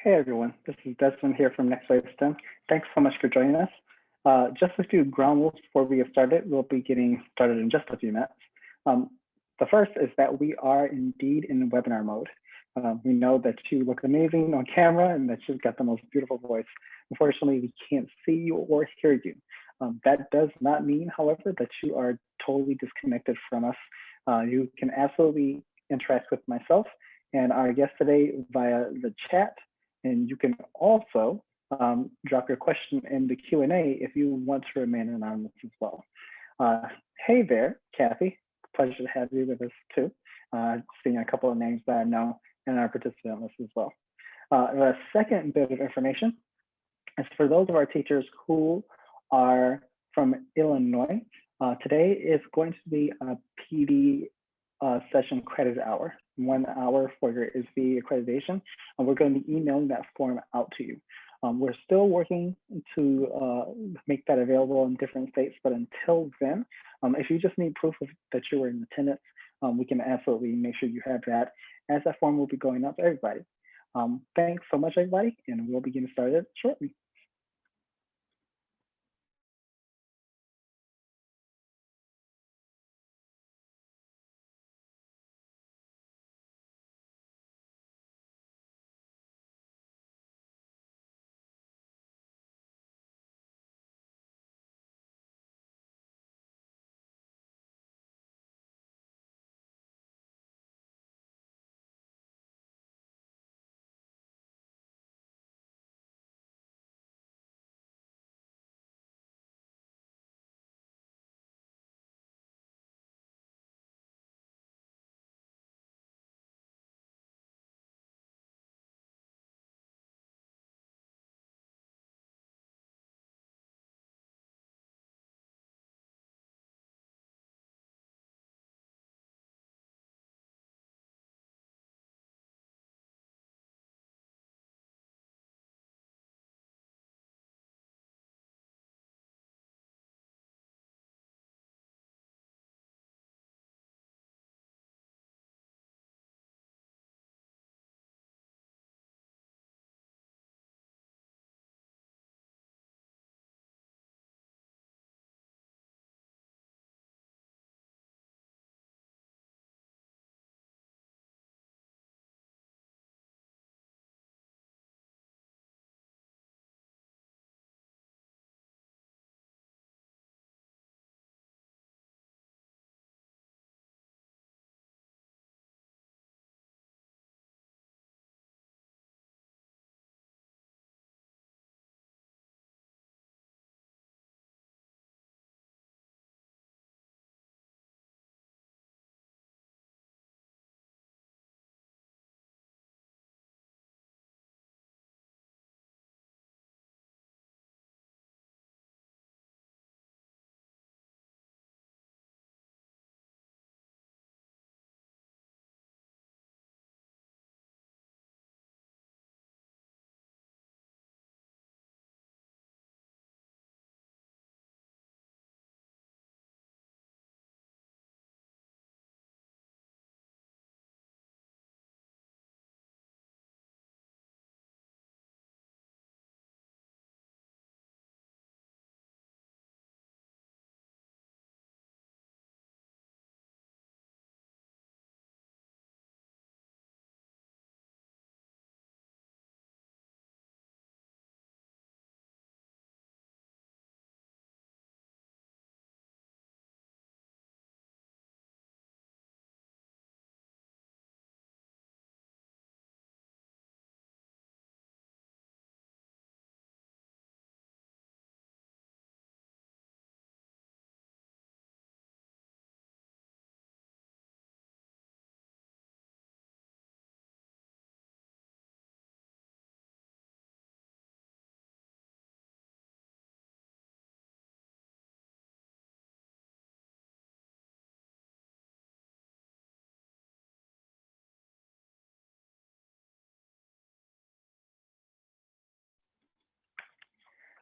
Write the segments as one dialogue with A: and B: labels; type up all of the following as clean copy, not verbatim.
A: Hey everyone, this is Desmond here from NextWave STEM. Thanks so much for joining us. Just a few ground rules before we get started. We'll be getting started in just a few minutes. The first is that we are indeed in webinar mode. We know that you look amazing on camera and that you've got the most beautiful voice. Unfortunately, we can't see you or hear you. That does not mean, however, that you are totally disconnected from us. You can absolutely interact with myself and our guest today via the chat. And you can also drop your question in the Q&A if you want to remain anonymous as well. Hey there, Kathy. Pleasure to have you with us too. Seeing a couple of names that I know in our participant list as well. The second bit of information is for those of our teachers who are from Illinois. Today is going to be a PD session credit hour, 1 hour for your ISB accreditation. And we're going to be emailing that form out to you. We're still working to make that available in different states, but until then, if you just need proof of that you were in attendance, we can absolutely make sure you have that, as that form will be going out to everybody. Thanks so much, everybody, and we'll be getting started shortly.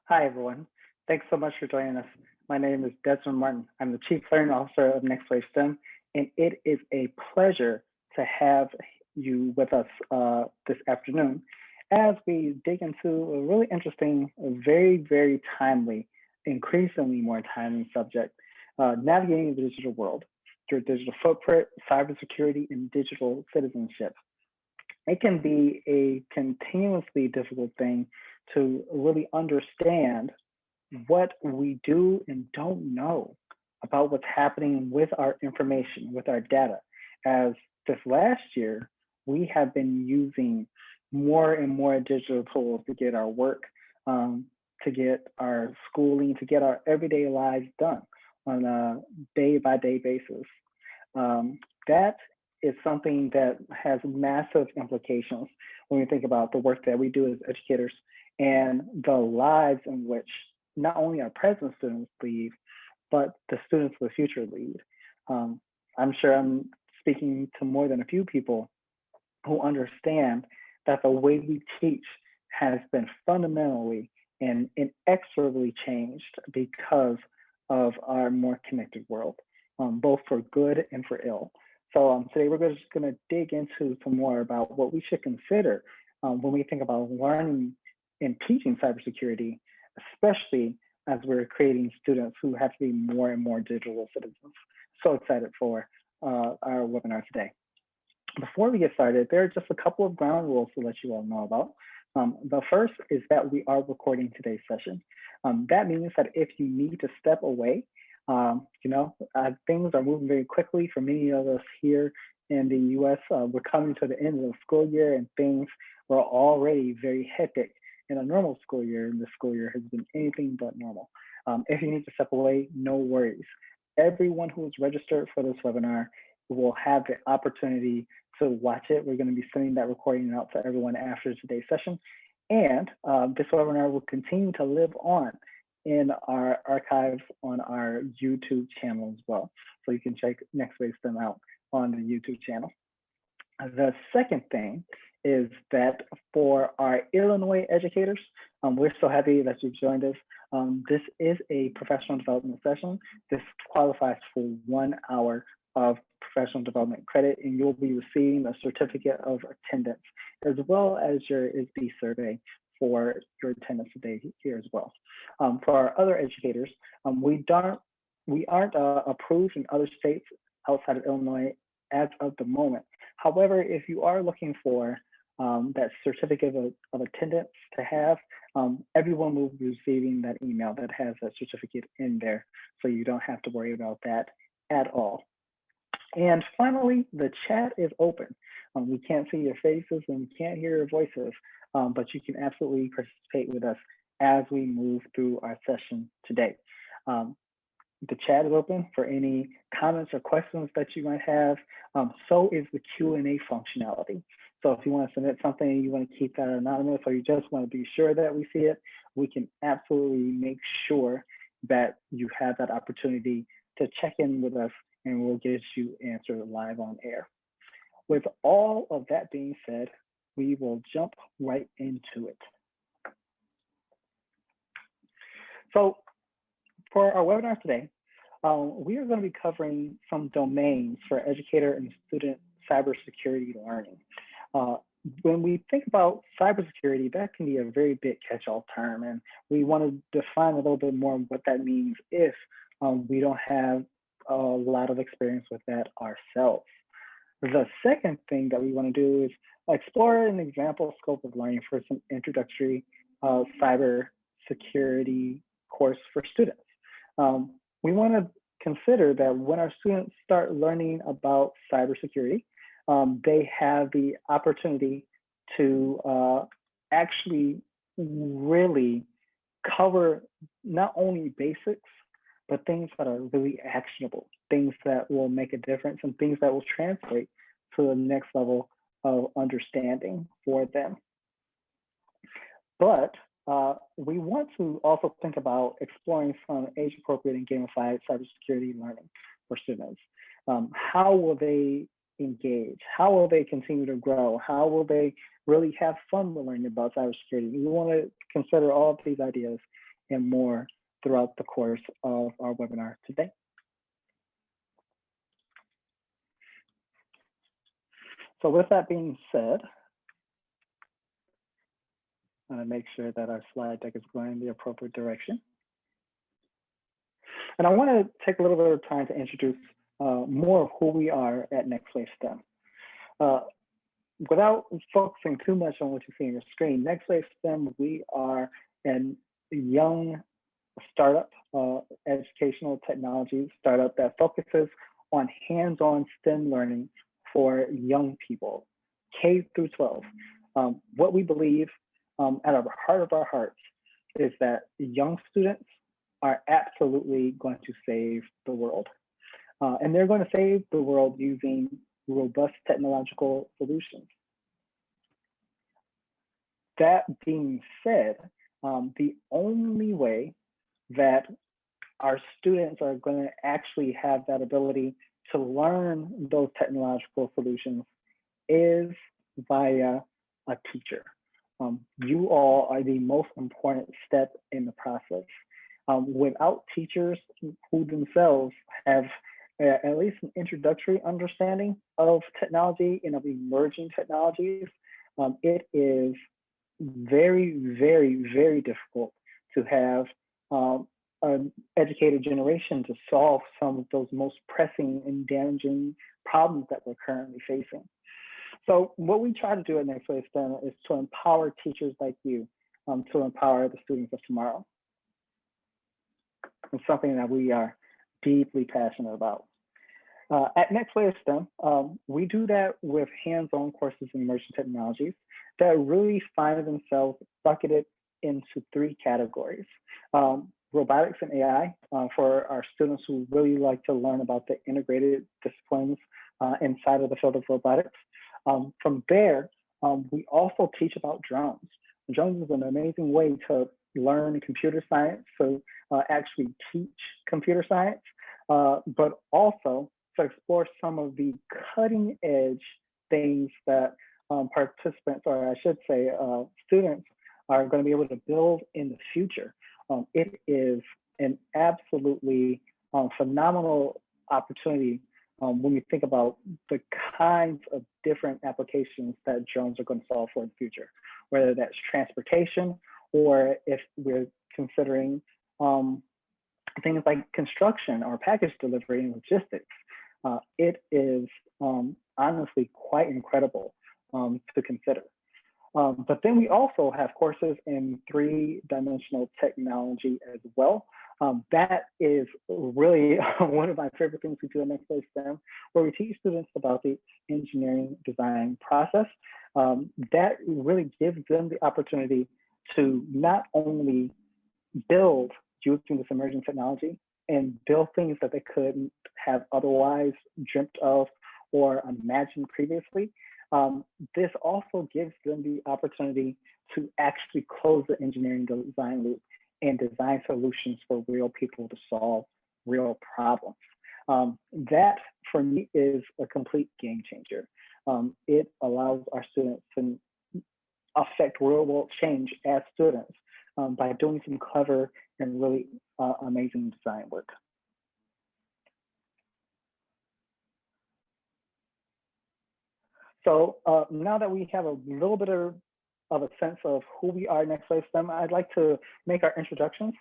A: Hi, everyone. Thanks so much for joining us. My name is Desmond Martin. I'm the Chief Learning Officer of NextWave STEM, and it is a pleasure to have you with us this afternoon. as we dig into a really interesting, very timely, increasingly more timely subject, navigating the digital world through digital footprint, cybersecurity, and digital citizenship. It can be a continuously difficult thing to really understand what we do and don't know about what's happening with our information, with our data. As this last year, we have been using more and more digital tools to get our work, to get our schooling, to get our everyday lives done on a day-by-day basis. That is something that has massive implications when we think about the work that we do as educators and the lives in which not only our present students lead, but the students of the future lead. I'm sure I'm speaking to more than a few people who understand that the way we teach has been fundamentally and inexorably changed because of our more connected world, both for good and for ill. So today we're just going to dig into some more about what we should consider when we think about learning and teaching cybersecurity, especially as we're creating students who have to be more and more digital citizens. So excited for our webinar today. Before we get started, there are just a couple of ground rules to let you all know about. The first is that we are recording today's session. That means that if you need to step away, things are moving very quickly for many of us here in the US. We're coming to the end of the school year and things were already very hectic. In a normal school year, and this school year has been anything but normal. If you need to step away, no worries. Everyone who is registered for this webinar will have the opportunity to watch it. We're going to be sending that recording out to everyone after today's session. And this webinar will continue to live on in our archives on our YouTube channel as well. So you can check NextWaveSTEM out on the YouTube channel. The second thing is that for our Illinois educators, we're so happy that you've joined us. This is a professional development session. This qualifies for 1 hour of professional development credit, and you'll be receiving a certificate of attendance, as well as your ISB survey for your attendance today here as well. For our other educators, we aren't approved in other states outside of Illinois as of the moment. However, if you are looking for that certificate of attendance to have, everyone will be receiving that email that has that certificate in there, so you don't have to worry about that at all. And finally, the chat is open. We can't see your faces and we can't hear your voices, but you can absolutely participate with us as we move through our session today. The chat is open for any comments or questions that you might have. So is the Q&A functionality. So if you want to submit something and you want to keep that anonymous, or you just want to be sure that we see it, we can absolutely make sure that you have that opportunity to check in with us, and we'll get you answered live on air. With all of that being said, we will jump right into it. So for our webinar today, we are going to be covering some domains for educator and student cybersecurity learning. When we think about cybersecurity, that can be a very big catch-all term, and we want to define a little bit more what that means if we don't have a lot of experience with that ourselves. The second thing that we want to do is explore an example scope of learning for some introductory cybersecurity course for students. We want to consider that when our students start learning about cybersecurity, they have the opportunity to actually really cover not only basics, but things that are really actionable, things that will make a difference and things that will translate to the next level of understanding for them. But we want to also think about exploring some age-appropriate and gamified cybersecurity learning for students. How will they engage? How will they continue to grow? How will they really have fun with learning about cybersecurity? We want to consider all of these ideas and more throughout the course of our webinar today. So with that being said, I'm going to make sure that our slide deck is going in the appropriate direction. And I want to take a little bit of time to introduce more of who we are at NextWave STEM. Without focusing too much on what you see on your screen, NextWave STEM, we are a young startup, educational technology startup that focuses on hands-on STEM learning for young people, K through 12. What we believe at the heart of our hearts is that young students are absolutely going to save the world. And they're going to save the world using robust technological solutions. That being said, the only way that our students are going to actually have that ability to learn those technological solutions is via a teacher. You all are the most important step in the process. Without teachers who themselves have at least an introductory understanding of technology and of emerging technologies, it is very, very, very difficult to have an educated generation to solve some of those most pressing and damaging problems that we're currently facing. So what we try to do at NextWave STEM is to empower teachers like you to empower the students of tomorrow. It's something that we are deeply passionate about. At NextWave STEM, we do that with hands-on courses in emerging technologies that really find themselves bucketed into 3 categories. Robotics and AI for our students who really like to learn about the integrated disciplines inside of the field of robotics. From there, we also teach about drones. Drones is an amazing way to learn computer science, so actually teach computer science, but also to explore some of the cutting edge things that participants, or I should say students, are going to be able to build in the future. It is an absolutely phenomenal opportunity when you think about the kinds of different applications that drones are going to solve for in the future, whether that's transportation or if we're considering things like construction or package delivery and logistics. It is honestly quite incredible to consider. But then we also have courses in 3-dimensional technology as well. That is really one of my favorite things we do at NextWave STEM, where we teach students about the engineering design process. That really gives them the opportunity to not only build using this emerging technology and build things that they couldn't have otherwise dreamt of or imagined previously. This also gives them the opportunity to actually close the engineering design loop and design solutions for real people to solve real problems. That, for me, is a complete game changer. It allows our students to affect real world change as students by doing some clever and really amazing design work. So now that we have a little bit of a sense of who we are at NextWave STEM, I'd like to make our introductions.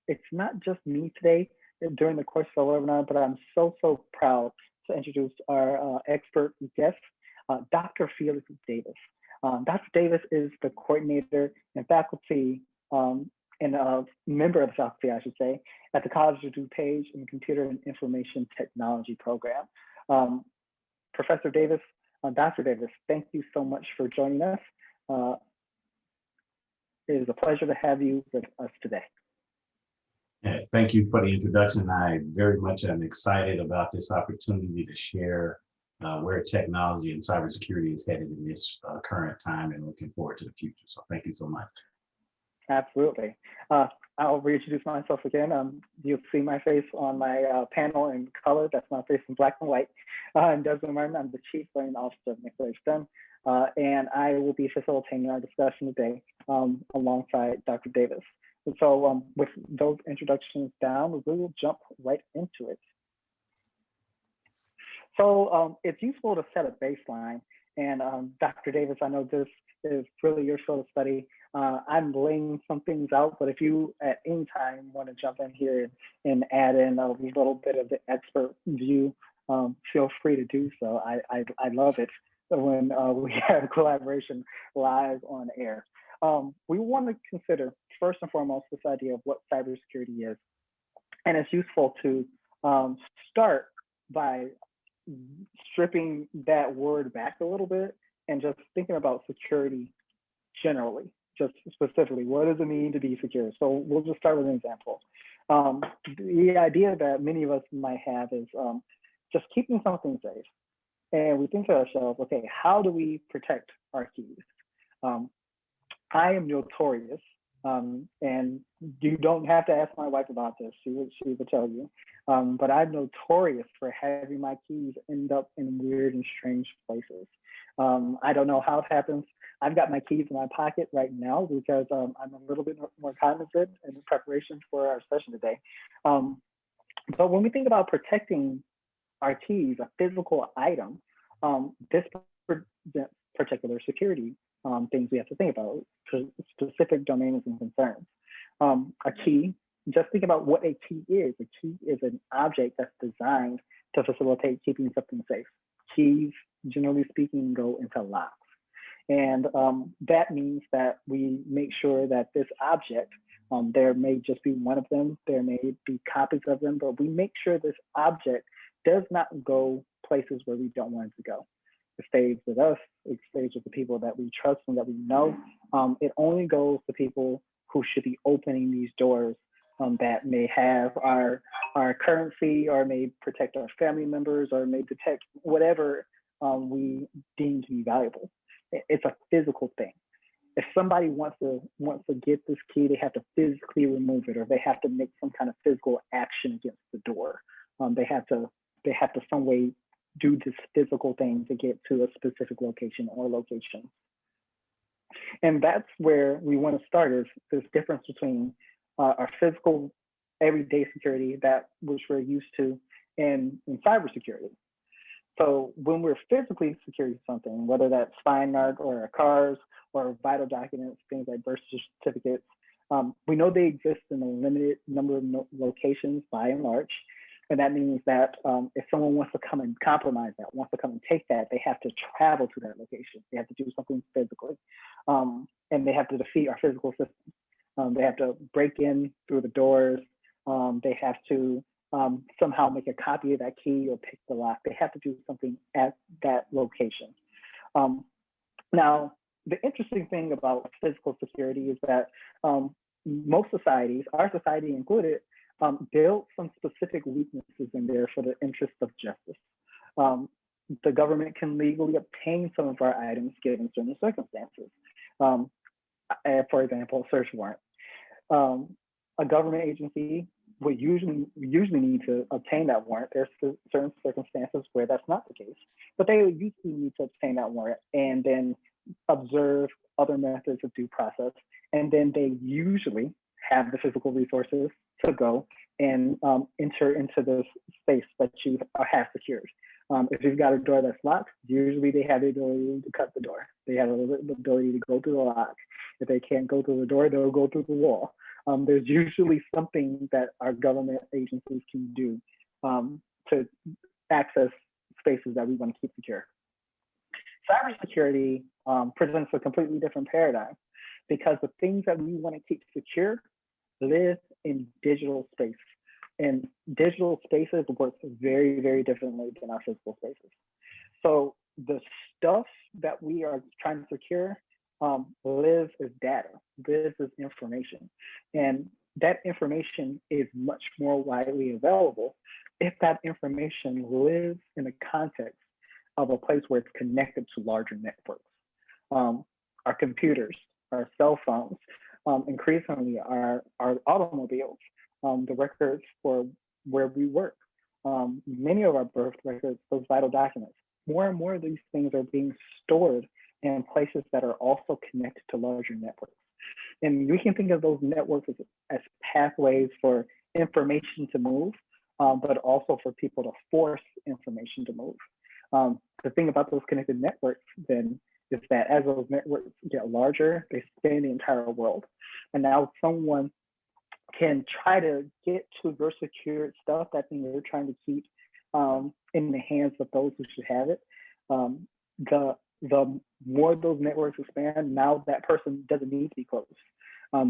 A: It's not just me today during the course of the webinar, but I'm so proud to introduce our expert guest, Dr. Felix Davis. Dr. Davis is the coordinator and faculty and a member of the faculty, I should say, at the College of DuPage in the Computer and Information Technology program. Professor Davis, Dr. Davis, thank you so much for joining us. It is a pleasure to have you with us today.
B: Yeah, thank you for the introduction. I very much am excited about this opportunity to share where technology and cybersecurity is headed in this current time, and looking forward to the future. So thank you so much.
A: Absolutely. I'll reintroduce myself again. You'll see my face on my panel in color. That's my face in black and white. I'm Desmond Martin. I'm the Chief Learning Officer of NextWave STEM, and I will be facilitating our discussion today alongside Dr. Davis. And so with those introductions down, we will jump right into it. So it's useful to set a baseline And Dr. Davis, I know this is really your field of study. I'm laying some things out, but if you at any time want to jump in here and add in a little bit of the expert view, feel free to do so. I love it when we have collaboration live on air. We want to consider first and foremost this idea of what cybersecurity is. And it's useful to start by stripping that word back a little bit and just thinking about security generally, just specifically, what does it mean to be secure? So we'll just start with an example. The idea that many of us might have is just keeping something safe. And we think to ourselves, okay, how do we protect our keys? I am notorious, and you don't have to ask my wife about this, she would tell you, but I'm notorious for having my keys end up in weird and strange places. I don't know how it happens. I've got my keys in my pocket right now because I'm a little bit more cognizant in preparation for our session today. But when we think about protecting our keys, a physical item, this particular security things we have to think about, specific domains and concerns. A key, just think about what a key is. A key is an object that's designed to facilitate keeping something safe. Keys, generally speaking, go into locks. And that means that we make sure that this object, there may just be one of them, there may be copies of them, but we make sure this object does not go places where we don't want it to go. It stays with us, it stays with the people that we trust and that we know. It only goes to people who should be opening these doors that may have our currency or may protect our family members or may protect whatever we deem to be valuable. It's a physical thing. If somebody wants to get this key, they have to physically remove it, or they have to make some kind of physical action against the door. They have to some way do this physical thing to get to a specific location or location. And that's where we want to start, is this difference between our physical everyday security, that which we're used to, and cybersecurity. So when we're physically securing something, whether that's fine art or our cars or vital documents, things like birth certificates, we know they exist in a limited number of locations by and large. And that means that if someone wants to come and compromise that, wants to come and take that, they have to travel to that location. They have to do something physically. And they have to defeat our physical system. They have to break in through the doors. They have to somehow make a copy of that key or pick the lock. They have to do something at that location. Now, the interesting thing about physical security is that most societies, our society included, build some specific weaknesses in there for the interest of justice. The government can legally obtain some of our items given certain circumstances. For example, a search warrant. A government agency would usually need to obtain that warrant. There's certain circumstances where that's not the case, but they would usually need to obtain that warrant and then observe other methods of due process. And then they usually have the physical resources to go and enter into this space that you have secured. If you've got a door that's locked, usually they have the ability to cut the door. They have the ability to go through the lock. If they can't go through the door, they'll go through the wall. There's usually something that our government agencies can do to access spaces that we want to keep secure. Cybersecurity presents a completely different paradigm, because the things that we want to keep secure live in digital space. And digital spaces work very, very differently than our physical spaces. So the stuff that we are trying to secure lives as data, lives as information. And that information is much more widely available if that information lives in the context of a place where it's connected to larger networks. Our computers, our cell phones, increasingly our automobiles, the records for where we work, many of our birth records, those vital documents. More and more of these things are being stored in places that are also connected to larger networks. And we can think of those networks as pathways for information to move, but also for people to force information to move. The thing about those connected networks then is that as those networks get larger, they span the entire world. And now someone can try to get to your secured stuff that you're trying to keep in the hands of those who should have it. The more those networks expand, now that person doesn't need to be close.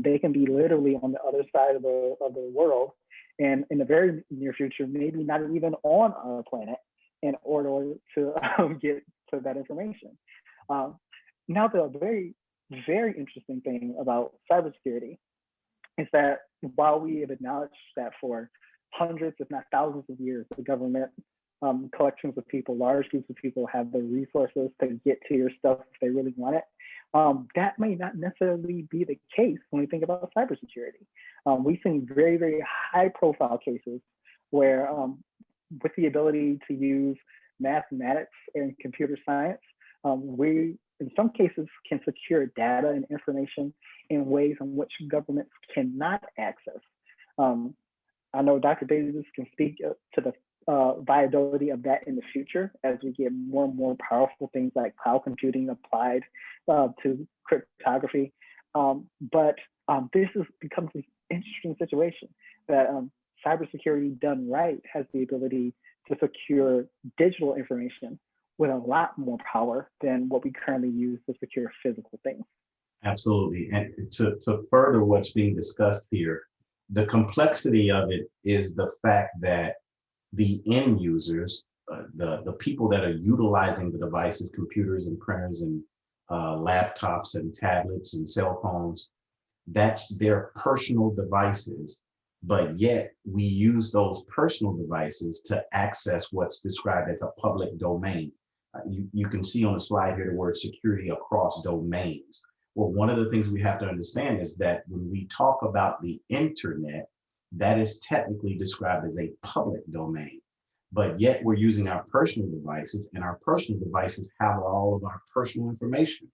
A: They can be literally on the other side of the world, and in the very near future, maybe not even on our planet, in order to get to that information. Now, the very, very interesting thing about cybersecurity is that while we have acknowledged that for hundreds, if not thousands of years, the government, collections of people, large groups of people have the resources to get to your stuff if they really want it, that may not necessarily be the case when we think about cybersecurity. We've seen very, very high profile cases where with the ability to use mathematics and computer science, we, in some cases, can secure data and information in ways in which governments cannot access. I know Dr. Davis can speak to the viability of that in the future as we get more and more powerful things like cloud computing applied to cryptography. But this becomes an interesting situation that cybersecurity done right has the ability to secure digital information with a lot more power than what we currently use to secure physical things.
B: Absolutely. And to further what's being discussed here, the complexity of it is the fact that the end users, the people that are utilizing the devices, computers and printers and laptops and tablets and cell phones, that's their personal devices. But yet we use those personal devices to access what's described as a public domain. You can see on the slide here the word security across domains. Well, one of the things we have to understand is that when we talk about the internet, that is technically described as a public domain. But yet we're using our personal devices, and our personal devices have all of our personal information.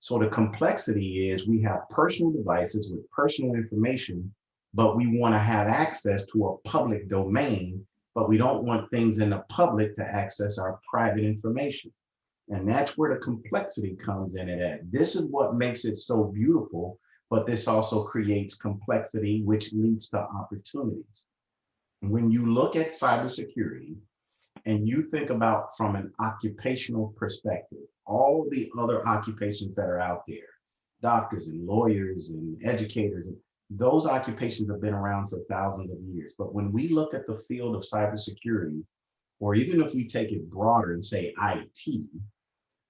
B: So the complexity is we have personal devices with personal information, but we want to have access to a public domain, but we don't want things in the public to access our private information. And that's where the complexity comes in at. This is what makes it so beautiful, but this also creates complexity, which leads to opportunities. When you look at cybersecurity and you think about from an occupational perspective, all the other occupations that are out there, doctors and lawyers and educators, those occupations have been around for thousands of years. But when we look at the field of cybersecurity, or even if we take it broader and say IT,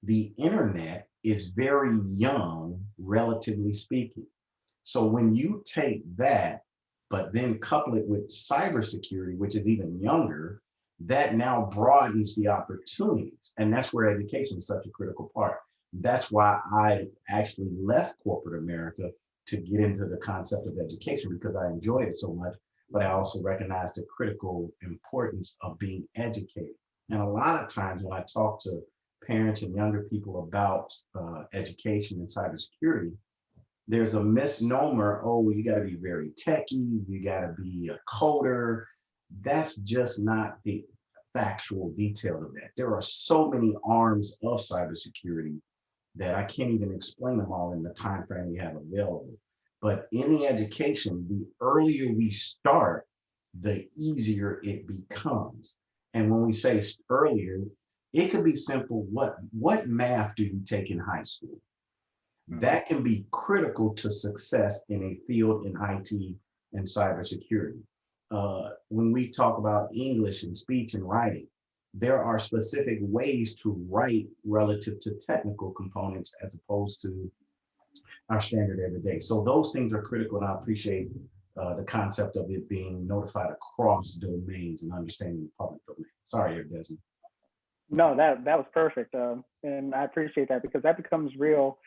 B: the internet is very young, relatively speaking. So when you take that, but then couple it with cybersecurity, which is even younger, that now broadens the opportunities. And that's where education is such a critical part. That's why I actually left corporate America to get into the concept of education, because I enjoyed it so much, but I also recognize the critical importance of being educated. And a lot of times when I talk to parents and younger people about education and cybersecurity, there's a misnomer, oh, well, you got to be very techie, you got to be a coder. That's just not the factual detail of that. There are so many arms of cybersecurity that I can't even explain them all in the time frame we have available. But any education, the earlier we start, the easier it becomes. And when we say earlier, it could be simple. What math do you take in high school? That can be critical to success in a field in IT and cybersecurity. When we talk about English and speech and writing, there are specific ways to write relative to technical components as opposed to our standard everyday. So those things are critical, and I appreciate the concept of it being notified across domains and understanding the public domain. Sorry, Desmond.
A: No, that was perfect, and I appreciate that, because that becomes real.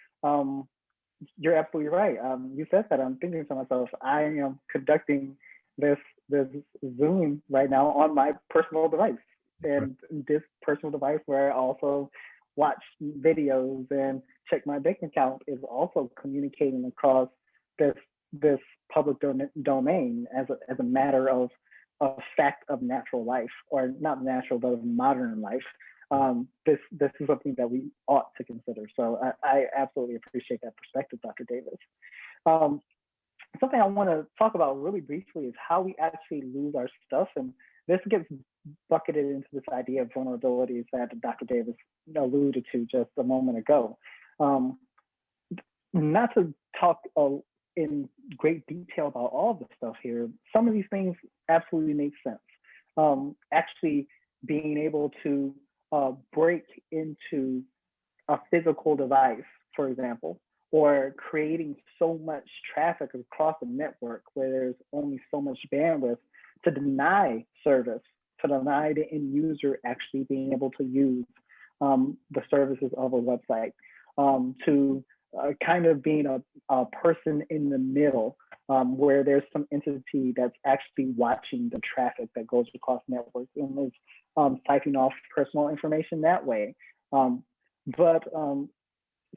A: You're absolutely right. You said that. I'm thinking to myself, I am conducting this Zoom right now on my personal device, and this personal device where I also watch videos and check my bank account is also communicating across this public domain as a matter of a fact of natural life, or not natural, but of modern life. this is something that we ought to consider. So I absolutely appreciate that perspective, Dr. Davis. Something I want to talk about really briefly is how we actually lose our stuff. And this gets bucketed into this idea of vulnerabilities that Dr. Davis alluded to just a moment ago. Not to talk in great detail about all of the stuff here, some of these things absolutely make sense. Actually being able to break into a physical device, for example, or creating so much traffic across the network where there's only so much bandwidth to deny service, to deny the end user actually being able to use the services of a website, to kind of being a person in the middle where there's some entity that's actually watching the traffic that goes across networks and is siphoning off personal information that way. But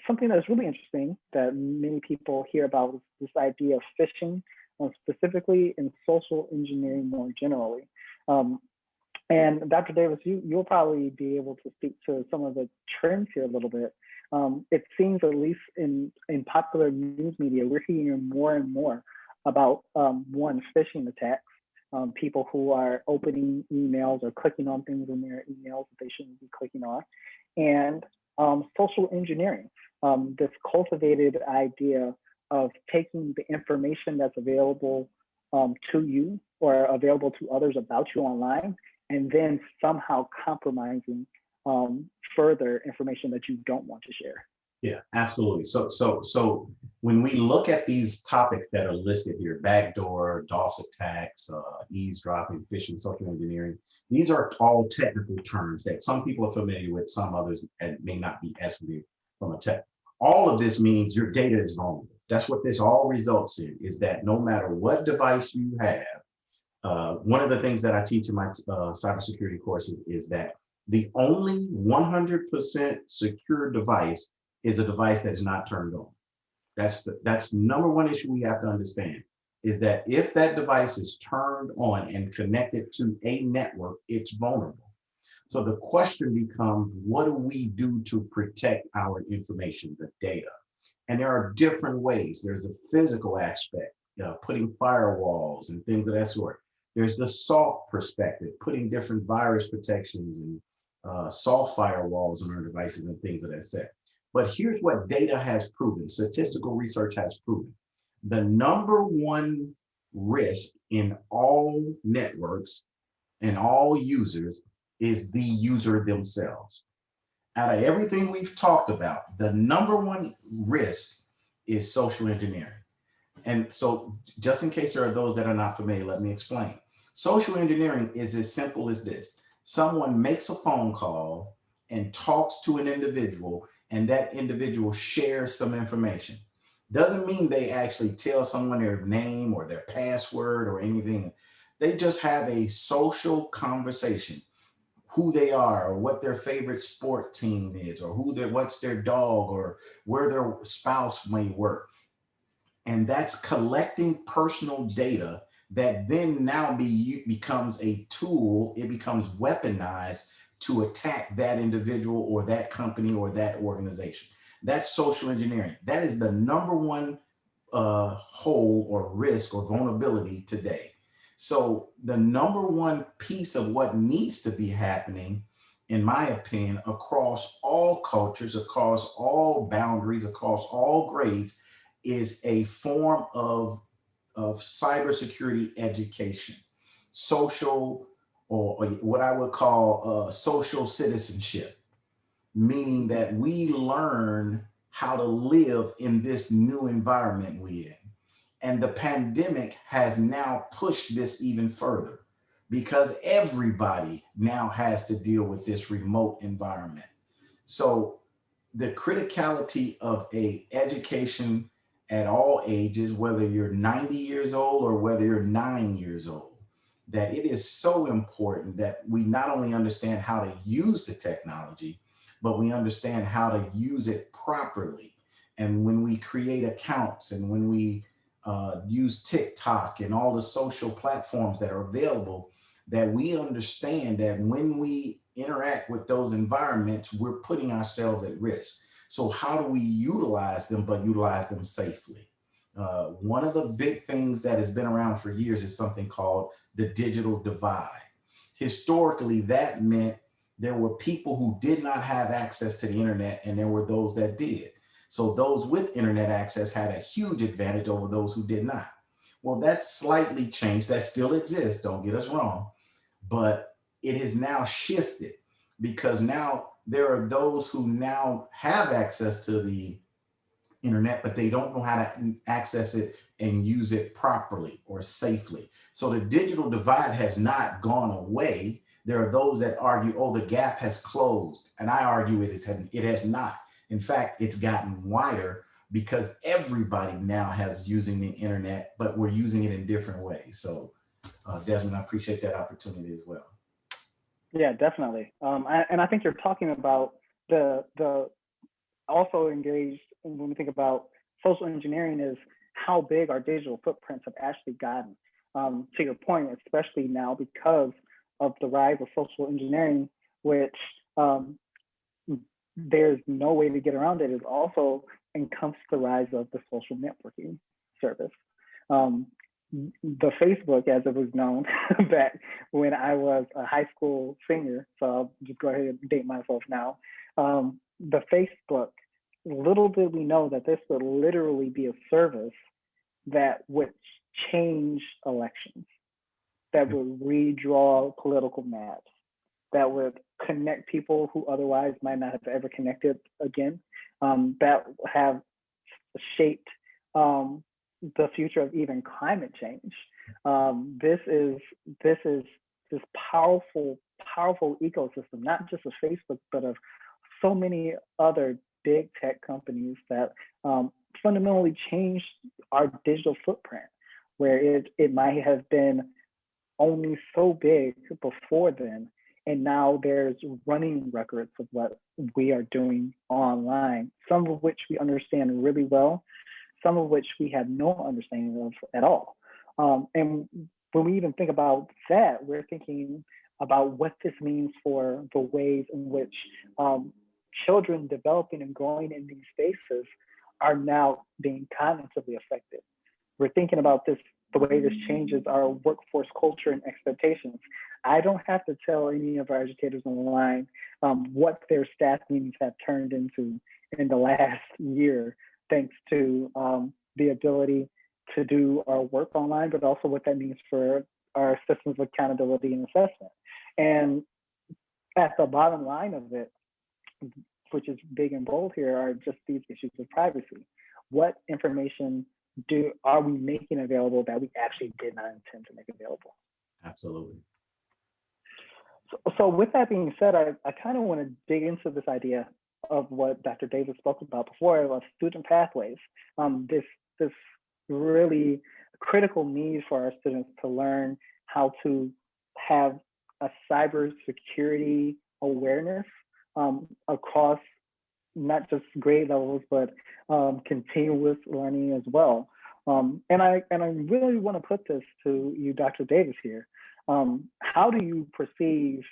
A: something that's really interesting that many people hear about is this idea of phishing, specifically in social engineering more generally. And Dr. Davis, you'll probably be able to speak to some of the trends here a little bit. It seems, at least in popular news media, we're hearing more and more about phishing attacks, people who are opening emails or clicking on things in their emails that they shouldn't be clicking on, and social engineering, this cultivated idea of taking the information that's available to you or available to others about you online, and then somehow compromising further information that you don't want to share.
B: Yeah, absolutely. So when we look at these topics that are listed here, backdoor, DOS attacks, eavesdropping, phishing, social engineering, these are all technical terms that some people are familiar with, some others may not be as familiar from a tech. All of this means your data is vulnerable. That's what this all results in, is that no matter what device you have, one of the things that I teach in my cybersecurity courses is that the only 100% secure device is a device that is not turned on. That's number one issue we have to understand, is that if that device is turned on and connected to a network, it's vulnerable. So the question becomes, what do we do to protect our information, the data? And there are different ways. There's the physical aspect, putting firewalls and things of that sort. There's the soft perspective, putting different virus protections and soft firewalls on our devices and things of that set. But here's what data has proven, statistical research has proven. The number one risk in all networks and all users is the user themselves. Out of everything we've talked about, the number one risk is social engineering. And so just in case there are those that are not familiar, let me explain. Social engineering is as simple as this. Someone makes a phone call and talks to an individual, and that individual shares some information. Doesn't mean they actually tell someone their name or their password or anything. They just have a social conversation, who they are, or what their favorite sport team is, or what's their dog, or where their spouse may work. And that's collecting personal data that then now becomes a tool. It becomes weaponized to attack that individual or that company or that organization. That's social engineering. That is the number one hole or risk or vulnerability today. So the number one piece of what needs to be happening, in my opinion, across all cultures, across all boundaries, across all grades, is a form of cybersecurity education, social, or what I would call social citizenship, meaning that we learn how to live in this new environment we're in. And the pandemic has now pushed this even further, because everybody now has to deal with this remote environment. So the criticality of a education at all ages, whether you're 90 years old or whether you're 9 years old, that it is so important that we not only understand how to use the technology, but we understand how to use it properly. And when we create accounts and when we use TikTok and all the social platforms that are available, that we understand that when we interact with those environments, we're putting ourselves at risk. So how do we utilize them, but utilize them safely? One of the big things that has been around for years is something called the digital divide. Historically, that meant there were people who did not have access to the internet, and there were those that did. So those with internet access had a huge advantage over those who did not. Well, that's slightly changed. That still exists, don't get us wrong, but it has now shifted because now there are those who now have access to the internet, but they don't know how to access it and use it properly or safely. So the digital divide has not gone away. There are those that argue, oh, the gap has closed. And I argue it has not. In fact, it's gotten wider because everybody now has using the internet, but we're using it in different ways. So Desmond, I appreciate that opportunity as well.
A: Yeah, definitely. And I think you're talking about the also engaged when we think about social engineering is how big our digital footprints have actually gotten. To your point, especially now because of the rise of social engineering, which there's no way to get around it, is also encompassed the rise of the social networking service. The Facebook, as it was known back when I was a high school senior, so I'll just go ahead and date myself now. The Facebook, little did we know that this would literally be a service that would change elections, that would redraw political maps, that would connect people who otherwise might not have ever connected again, that have shaped the future of even climate change. This is this powerful ecosystem, not just of Facebook, but of so many other big tech companies that fundamentally changed our digital footprint, where it might have been only so big before then, and now there's running records of what we are doing online, some of which we understand really well, some of which we have no understanding of at all. And when we even think about that, we're thinking about what this means for the ways in which children developing and growing in these spaces are now being cognitively affected. We're thinking about this, the way this changes our workforce culture and expectations. I don't have to tell any of our educators on the line what their staff meetings have turned into in the last year, thanks to the ability to do our work online, but also what that means for our systems of accountability and assessment. And at the bottom line of it, which is big and bold here, are just these issues of privacy. What information are we making available that we actually did not intend to make available?
B: Absolutely.
A: So with that being said, I kind of want to dig into this idea of what Dr. Davis spoke about before, of student pathways. This really critical need for our students to learn how to have a cybersecurity awareness across not just grade levels, but continuous learning as well. And I really want to put this to you, Dr. Davis, here. How do you perceive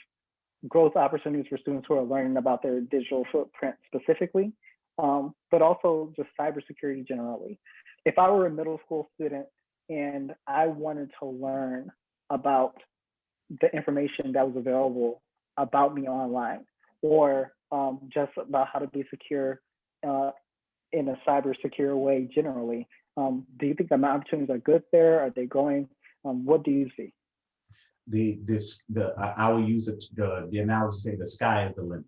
A: growth opportunities for students who are learning about their digital footprint specifically, but also just cybersecurity generally? If I were a middle school student and I wanted to learn about the information that was available about me online, or just about how to be secure in a cyber secure way generally, do you think the opportunities are good there? Are they growing? What do you see?
B: I will use the analogy, say the sky is the limit,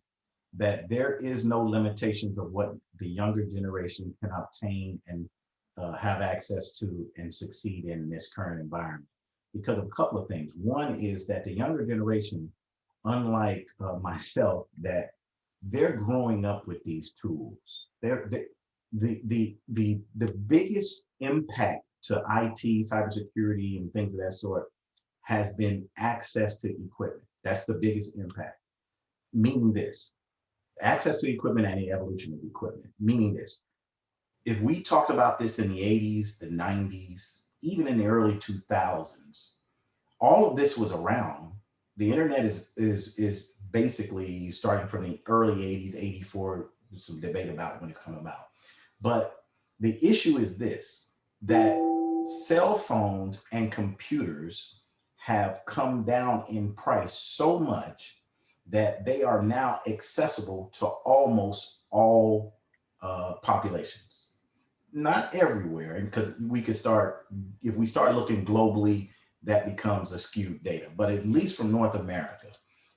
B: that there is no limitations of what the younger generation can obtain and have access to and succeed in this current environment, because of a couple of things. One is that the younger generation, unlike myself, that they're growing up with these tools. The biggest impact to IT, cybersecurity, and things of that sort has been access to equipment. That's the biggest impact. Meaning this, access to equipment and the evolution of equipment. Meaning this, if we talked about this in the 80s, the 90s, even in the early 2000s, all of this was around. The internet is basically starting from the early 80s, 84, there's some debate about when it's come about. But the issue is this, that cell phones and computers have come down in price so much that they are now accessible to almost all populations. Not everywhere, and because we could start, if we start looking globally, that becomes a skewed data, but at least from North America,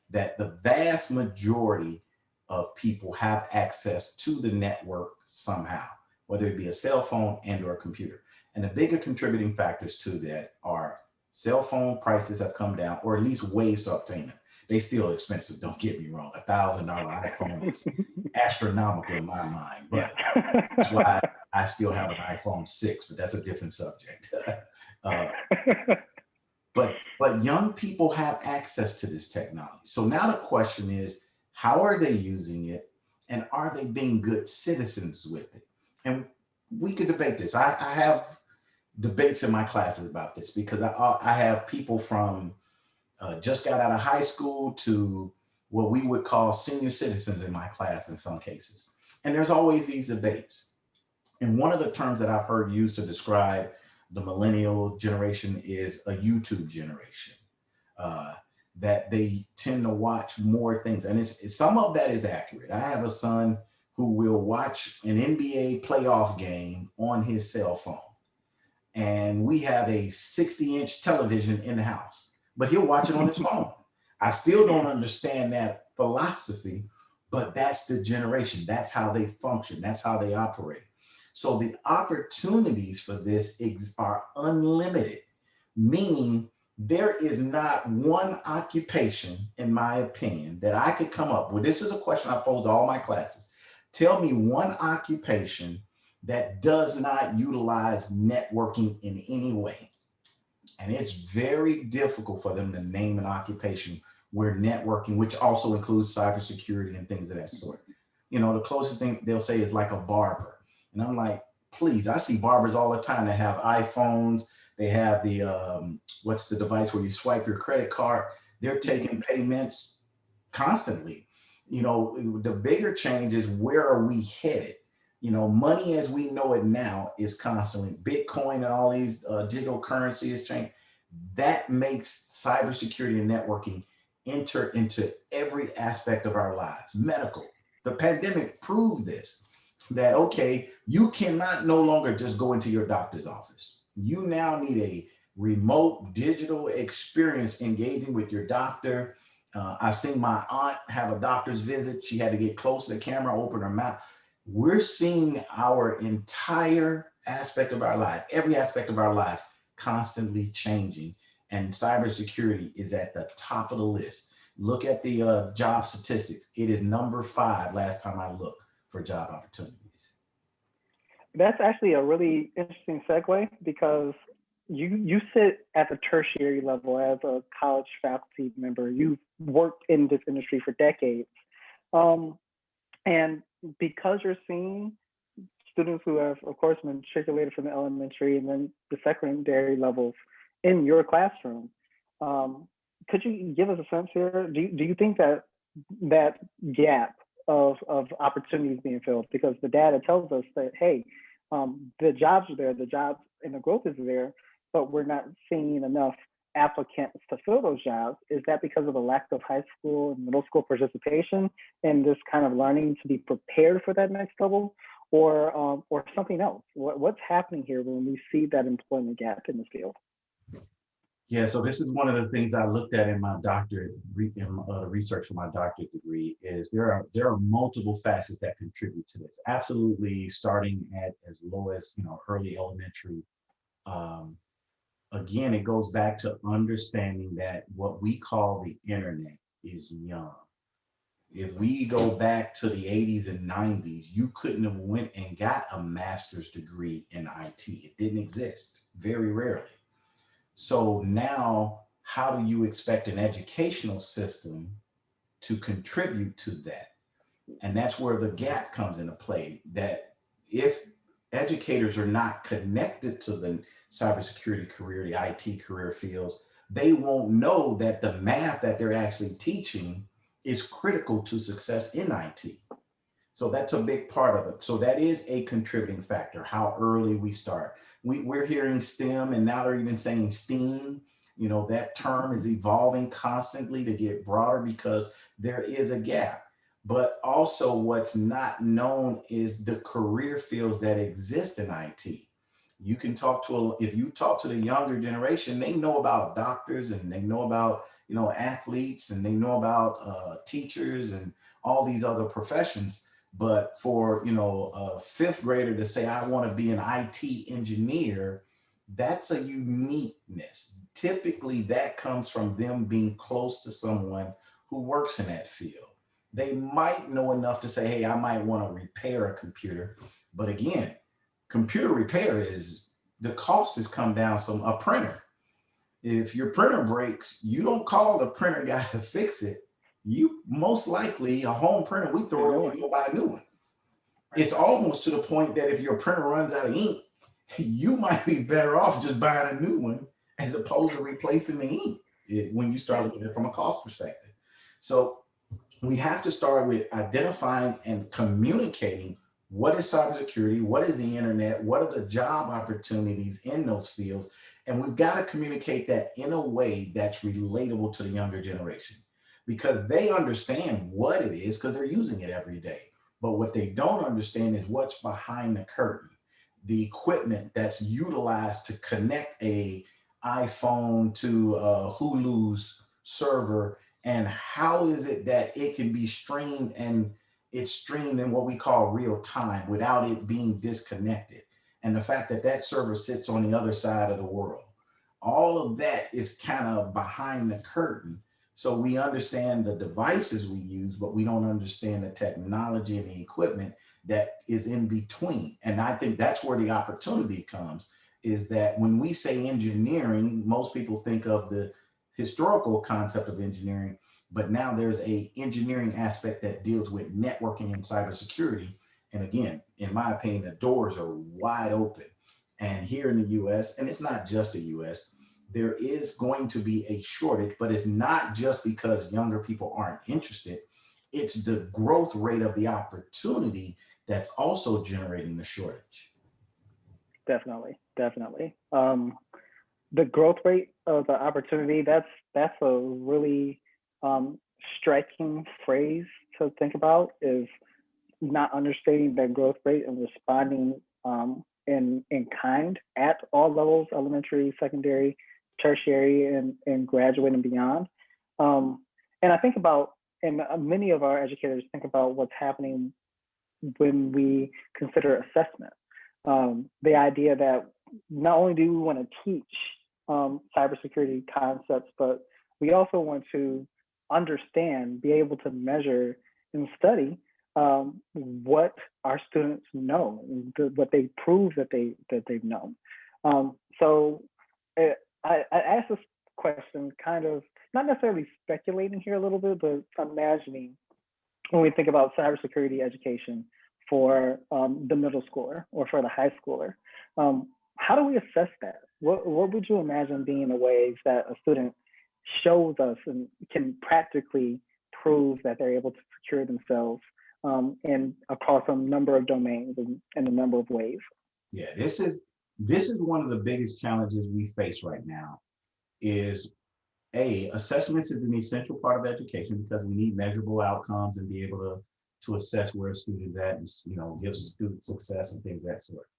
B: that the vast majority of people have access to the network somehow, whether it be a cell phone and or a computer. And the bigger contributing factors to that are cell phone prices have come down, or at least ways to obtain them. They still expensive, don't get me wrong. $1,000 iPhone is astronomical in my mind, but that's why I still have an iPhone 6, but that's a different subject. uh, but young people have access to this technology. So now the question is, how are they using it, and are they being good citizens with it? And we could debate this. I have debates in my classes about this because I have people from just got out of high school to what we would call senior citizens in my class in some cases. And there's always these debates. And one of the terms that I've heard used to describe the millennial generation is a YouTube generation. That they tend to watch more things. And some of that is accurate. I have a son who will watch an NBA playoff game on his cell phone. And we have a 60-inch television in the house, but he'll watch it on his phone. I still don't understand that philosophy, but that's the generation. That's how they function. That's how they operate. So the opportunities for this are unlimited, meaning there is not one occupation, in my opinion, that I could come up with. This is a question I pose to all my classes. Tell me one occupation that does not utilize networking in any way. And it's very difficult for them to name an occupation where networking, which also includes cybersecurity and things of that sort. You know, the closest thing they'll say is like a barber. And I'm like, please, I see barbers all the time that have iPhones. They have the, what's the device where you swipe your credit card? They're taking payments constantly. You know, the bigger change is, where are we headed? You know, money as we know it now is constantly, Bitcoin and all these digital currencies change. That makes cybersecurity and networking enter into every aspect of our lives. Medical, the pandemic proved this, that, okay, you cannot no longer just go into your doctor's office. You now need a remote digital experience engaging with your doctor. I've seen my aunt have a doctor's visit. She had to get close to the camera, open her mouth. We're seeing our entire aspect of our life, every aspect of our lives, constantly changing. And cybersecurity is at the top of the list. Look at the job statistics. It is number 5 last time I looked for job opportunities.
A: That's actually a really interesting segue, because you sit at the tertiary level as a college faculty member. You've worked in this industry for decades. And because you're seeing students who have, of course, matriculated from the elementary and then the secondary levels in your classroom, could you give us a sense here? Do you think that that gap of opportunities being filled, because the data tells us that, hey, the jobs are there, the jobs and the growth is there, but we're not seeing enough applicants to fill those jobs? Is that because of the lack of high school and middle school participation and this kind of learning to be prepared for that next level, or something else? What's happening here when we see that employment gap in this field?
B: Yeah, so this is one of the things I looked at in my doctorate, research for my doctorate degree, is there are multiple facets that contribute to this. Absolutely, starting at as low as, you know, early elementary. Again, it goes back to understanding that what we call the internet is young. If we go back to the 80s and 90s, you couldn't have went and got a master's degree in IT. It didn't exist, very rarely. So now, how do you expect an educational system to contribute to that? And that's where the gap comes into play, that if educators are not connected to the cybersecurity career, the IT career fields, they won't know that the math that they're actually teaching is critical to success in IT. So that's a big part of it. So that is a contributing factor, how early we start. We're hearing STEM and now they're even saying STEAM. You know, that term is evolving constantly to get broader because there is a gap. But also, what's not known is the career fields that exist in IT. You can talk to if you talk to the younger generation, they know about doctors and they know about, you know, athletes, and they know about teachers and all these other professions. But for, you know, a fifth grader to say, I want to be an IT engineer, that's a uniqueness. Typically, that comes from them being close to someone who works in that field. They might know enough to say, hey, I might want to repair a computer. But again, computer repair is, the cost has come down. So a printer, if your printer breaks, you don't call the printer guy to fix it. You most likely, a home printer, we throw it away and go buy a new one. It's almost to the point that if your printer runs out of ink, you might be better off just buying a new one as opposed to replacing the ink when you start looking at it from a cost perspective. So we have to start with identifying and communicating what is cybersecurity, what is the internet, what are the job opportunities in those fields, and we've got to communicate that in a way that's relatable to the younger generation because they understand what it is because they're using it every day. But what they don't understand is what's behind the curtain, the equipment that's utilized to connect a iPhone to Hulu's server, and how is it that it can be streamed, and it's streamed in what we call real time without it being disconnected, and the fact that that server sits on the other side of the world. All of that is kind of behind the curtain. So we understand the devices we use, but we don't understand the technology and the equipment that is in between. And I think that's where the opportunity comes, is that when we say engineering, most people think of the historical concept of engineering, but now there's a engineering aspect that deals with networking and cybersecurity. And again, in my opinion, the doors are wide open. And here in the US, and it's not just the US, there is going to be a shortage, but it's not just because younger people aren't interested. It's the growth rate of the opportunity that's also generating the shortage.
A: Definitely, definitely. The growth rate of the opportunity, that's a really striking phrase to think about, is not understanding that growth rate and responding in kind at all levels, elementary, secondary, tertiary, and graduate and beyond. And I think about, and many of our educators think about what's happening when we consider assessment. The idea that not only do we want to teach cybersecurity concepts, but we also want to understand, be able to measure and study what our students know, what they prove that they've known. So I asked this question kind of not necessarily speculating here a little bit, but imagining when we think about cybersecurity education for the middle schooler or for the high schooler. How do we assess that? What would you imagine being the ways that a student shows us and can practically prove that they're able to secure themselves and across a number of domains and a number of ways?
B: Yeah, this is one of the biggest challenges we face right now. Is assessments is an essential part of education because we need measurable outcomes and be able to assess where a student's at and, you know, give student success and things of that sort.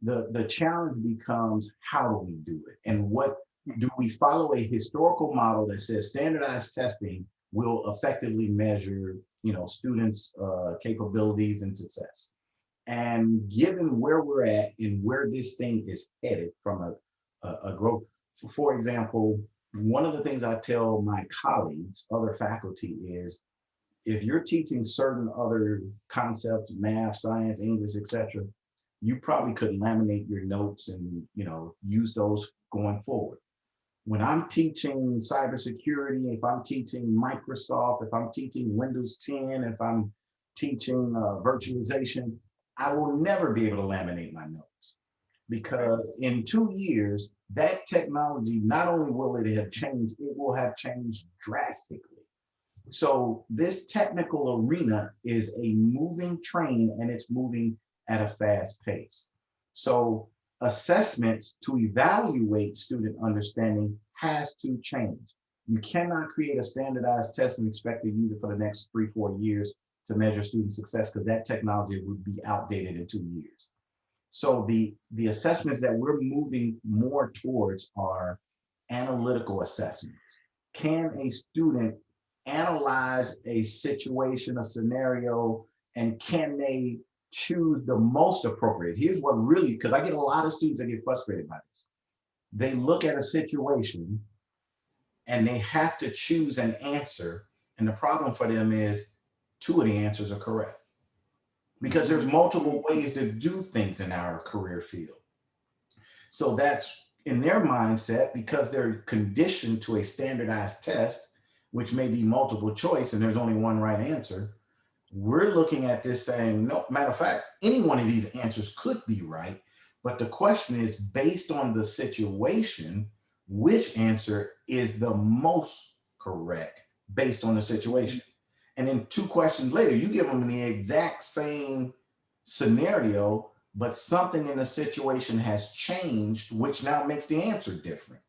B: The challenge becomes, how do we do it, and what do we follow a historical model that says standardized testing will effectively measure, you know, students' capabilities and success. And given where we're at and where this thing is headed from a growth, for example, one of the things I tell my colleagues, other faculty, is if you're teaching certain other concepts, math, science, English, etc., you probably could laminate your notes and, you know, use those going forward. When I'm teaching cybersecurity, if I'm teaching Microsoft, if I'm teaching Windows 10, if I'm teaching virtualization, I will never be able to laminate my notes, because in 2 years, that technology, not only will it have changed, it will have changed drastically. So this technical arena is a moving train, and it's moving at a fast pace. So assessments to evaluate student understanding has to change. You cannot create a standardized test and expect to use it for the next 3-4 years to measure student success, because that technology would be outdated in 2 years. So the assessments that we're moving more towards are analytical assessments. Can a student analyze a situation, a scenario, and can they choose the most appropriate? Here's what really, because I get a lot of students that get frustrated by this. They look at a situation and they have to choose an answer. And the problem for them is 2 of the answers are correct, because there's multiple ways to do things in our career field. So that's in their mindset, because they're conditioned to a standardized test, which may be multiple choice and there's only one right answer. We're looking at this saying, no, matter of fact, any one of these answers could be right. But the question is, based on the situation, which answer is the most correct based on the situation? And then 2 questions later, you give them the exact same scenario, but something in the situation has changed, which now makes the answer different.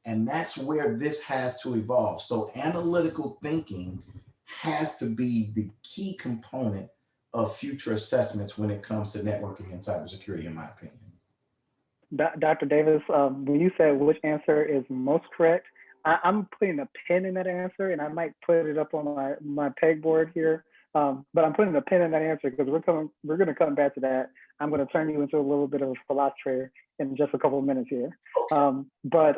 B: And that's where this has to evolve. So analytical thinking has to be the key component of future assessments when it comes to networking and cybersecurity, in my opinion.
A: Dr. Davis, when you said which answer is most correct, I'm putting a pin in that answer, and I might put it up on my pegboard here. But I'm putting a pin in that answer because we're going to come back to that. I'm going to turn you into a little bit of a philosopher in just a couple of minutes here. But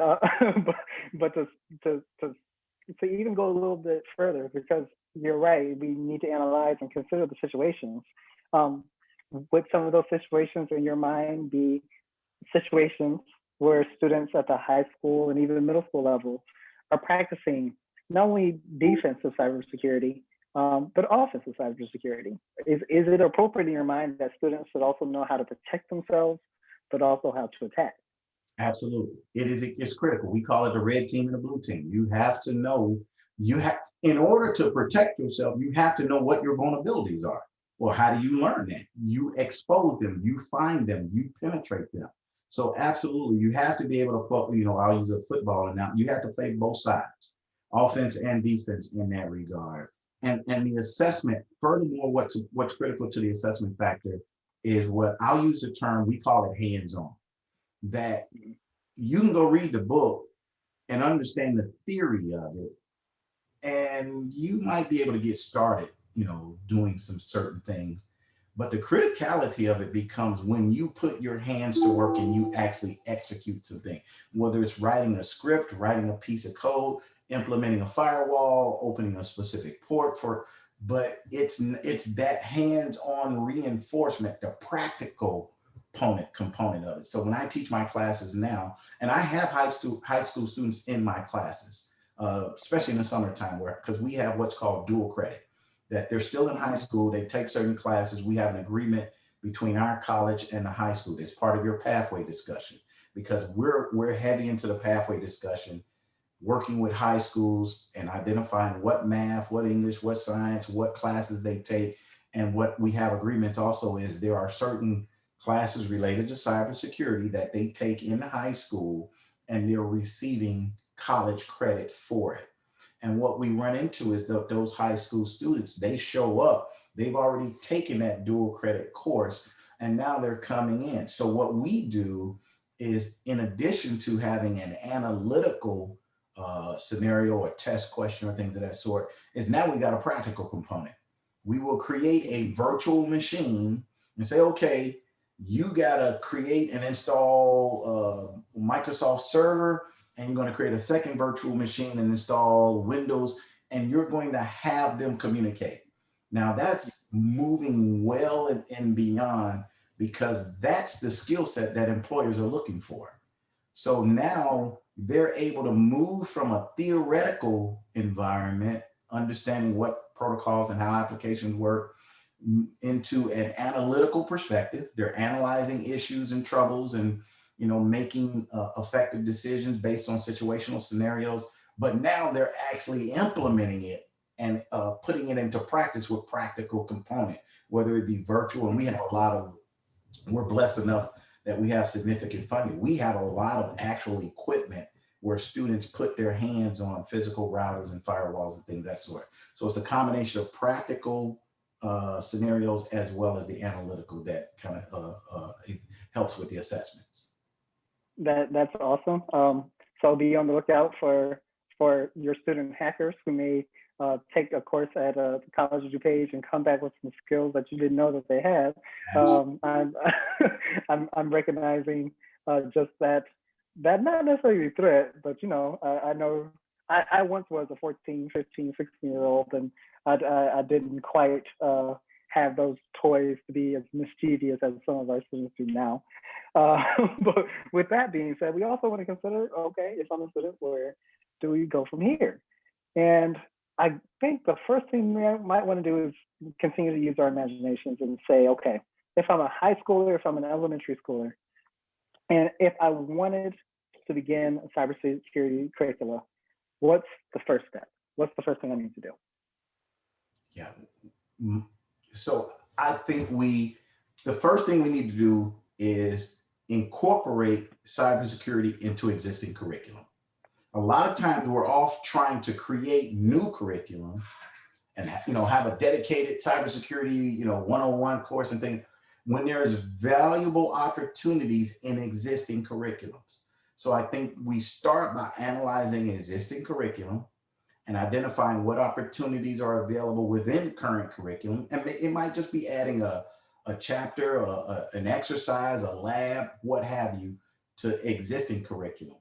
A: to even go a little bit further, because you're right, we need to analyze and consider the situations. Would some of those situations in your mind be situations where students at the high school and even middle school level are practicing not only defensive cybersecurity, but offensive cybersecurity? Is it appropriate in your mind that students should also know how to protect themselves, but also how to attack?
B: Absolutely. It's critical. We call it the red team and the blue team. You have to know, in order to protect yourself, you have to know what your vulnerabilities are. Well, how do you learn that? You expose them, you find them, you penetrate them. So absolutely, you have to be able to put, I'll use a football analogy. You have to play both sides, offense and defense in that regard. And the assessment, furthermore, what's critical to the assessment factor is what I'll use the term, we call it hands-on. That you can go read the book and understand the theory of it, and you might be able to get started, doing some certain things. But the criticality of it becomes when you put your hands to work and you actually execute something, whether it's writing a script, writing a piece of code, implementing a firewall, opening a specific port but it's that hands-on reinforcement, the practical component of it. So when I teach my classes now, and I have high school students in my classes, especially in the summertime, because we have what's called dual credit, that they're still in high school, they take certain classes. We have an agreement between our college and the high school. It's part of your pathway discussion, because we're heavy into the pathway discussion, working with high schools and identifying what math, what English, what science, what classes they take. And what we have agreements also is there are certain classes related to cybersecurity that they take in high school, and they're receiving college credit for it. And what we run into is those high school students, they show up, they've already taken that dual credit course, and now they're coming in. So what we do is, in addition to having an analytical scenario or test question or things of that sort, is now we got a practical component. We will create a virtual machine and say, okay, you got to create and install Microsoft Server, and you're going to create a second virtual machine and install Windows, and you're going to have them communicate. Now that's moving well and beyond, because that's the skill set that employers are looking for. So now they're able to move from a theoretical environment, understanding what protocols and how applications work, into an analytical perspective. They're analyzing issues and troubles and making effective decisions based on situational scenarios. But now they're actually implementing it and putting it into practice with practical component, whether it be virtual. And we have a lot of, we're blessed enough that we have significant funding. We have a lot of actual equipment where students put their hands on physical routers and firewalls and things of that sort. So it's a combination of practical scenarios as well as the analytical that kind of helps with the assessments.
A: That's awesome. So be on the lookout for your student hackers who may take a course at the College of DuPage and come back with some skills that you didn't know that they had. I'm recognizing just that not necessarily a threat, but I know I once was a 14, 15, 16-year-old, and I didn't quite have those toys to be as mischievous as some of our students do now. But with that being said, we also want to consider, okay, if I'm a student, where do we go from here? And I think the first thing we might want to do is continue to use our imaginations and say, okay, if I'm a high schooler, if I'm an elementary schooler, and if I wanted to begin a cybersecurity curricula, what's the first step? What's the first thing I need to do?
B: Yeah. So I think the first thing we need to do is incorporate cybersecurity into existing curriculum. A lot of times we're off trying to create new curriculum and have a dedicated cybersecurity 101 course and things, when there's valuable opportunities in existing curriculums. So I think we start by analyzing existing curriculum and identifying what opportunities are available within current curriculum. And it might just be adding a chapter, an exercise, a lab, what have you, to existing curriculum.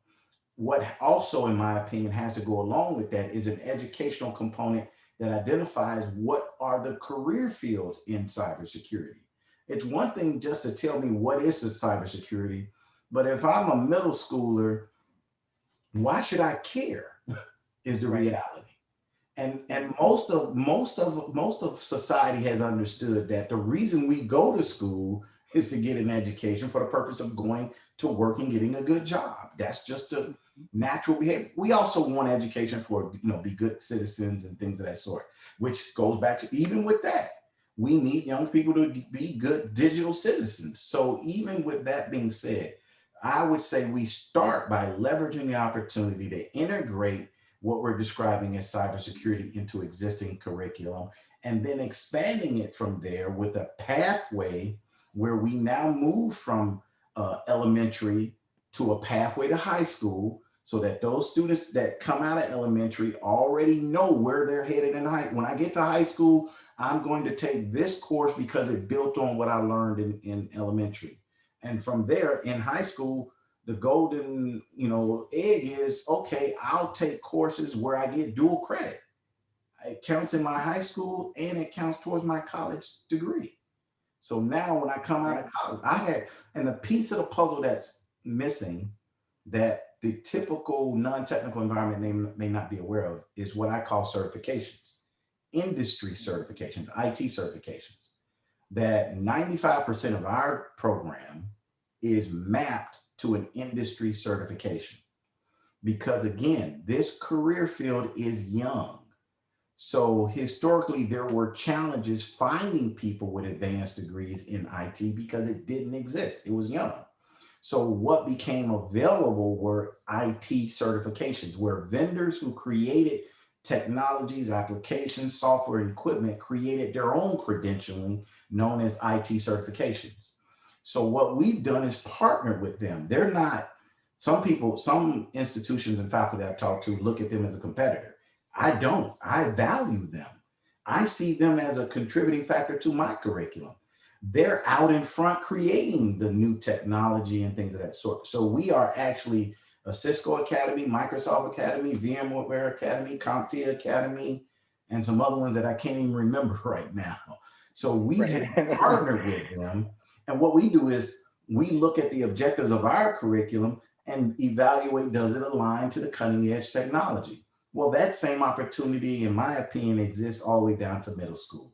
B: What also, in my opinion, has to go along with that is an educational component that identifies what are the career fields in cybersecurity. It's one thing just to tell me what is a cybersecurity, but if I'm a middle schooler, why should I care? Is the reality. And most of society has understood that the reason we go to school is to get an education for the purpose of going to work and getting a good job. That's just a natural behavior. We also want education for, be good citizens and things of that sort, which goes back to, even with that, we need young people to be good digital citizens. So even with that being said, I would say we start by leveraging the opportunity to integrate what we're describing as cybersecurity into existing curriculum, and then expanding it from there with a pathway where we now move from elementary to a pathway to high school, so that those students that come out of elementary already know where they're headed in high. When I get to high school, I'm going to take this course because it built on what I learned in elementary. And from there in high school, the golden, egg is, okay, I'll take courses where I get dual credit. It counts in my high school and it counts towards my college degree. So now when I come out of college, and the piece of the puzzle that's missing that the typical non-technical environment may not be aware of is what I call certifications, industry certifications, IT certifications, that 95% of our program is mapped to an industry certification. Because again, this career field is young. So historically, there were challenges finding people with advanced degrees in IT because it didn't exist. It was young. So what became available were IT certifications, where vendors who created technologies, applications, software, and equipment created their own credentialing known as IT certifications. So what we've done is partnered with them. They're not, some institutions and faculty I've talked to look at them as a competitor. I don't. I value them. I see them as a contributing factor to my curriculum. They're out in front creating the new technology and things of that sort. So we are actually a Cisco Academy, Microsoft Academy, VMware Academy, CompTIA Academy, and some other ones that I can't even remember right now. So we have partnered with them. And what we do is we look at the objectives of our curriculum and evaluate, does it align to the cutting edge technology? Well, that same opportunity, in my opinion, exists all the way down to middle school.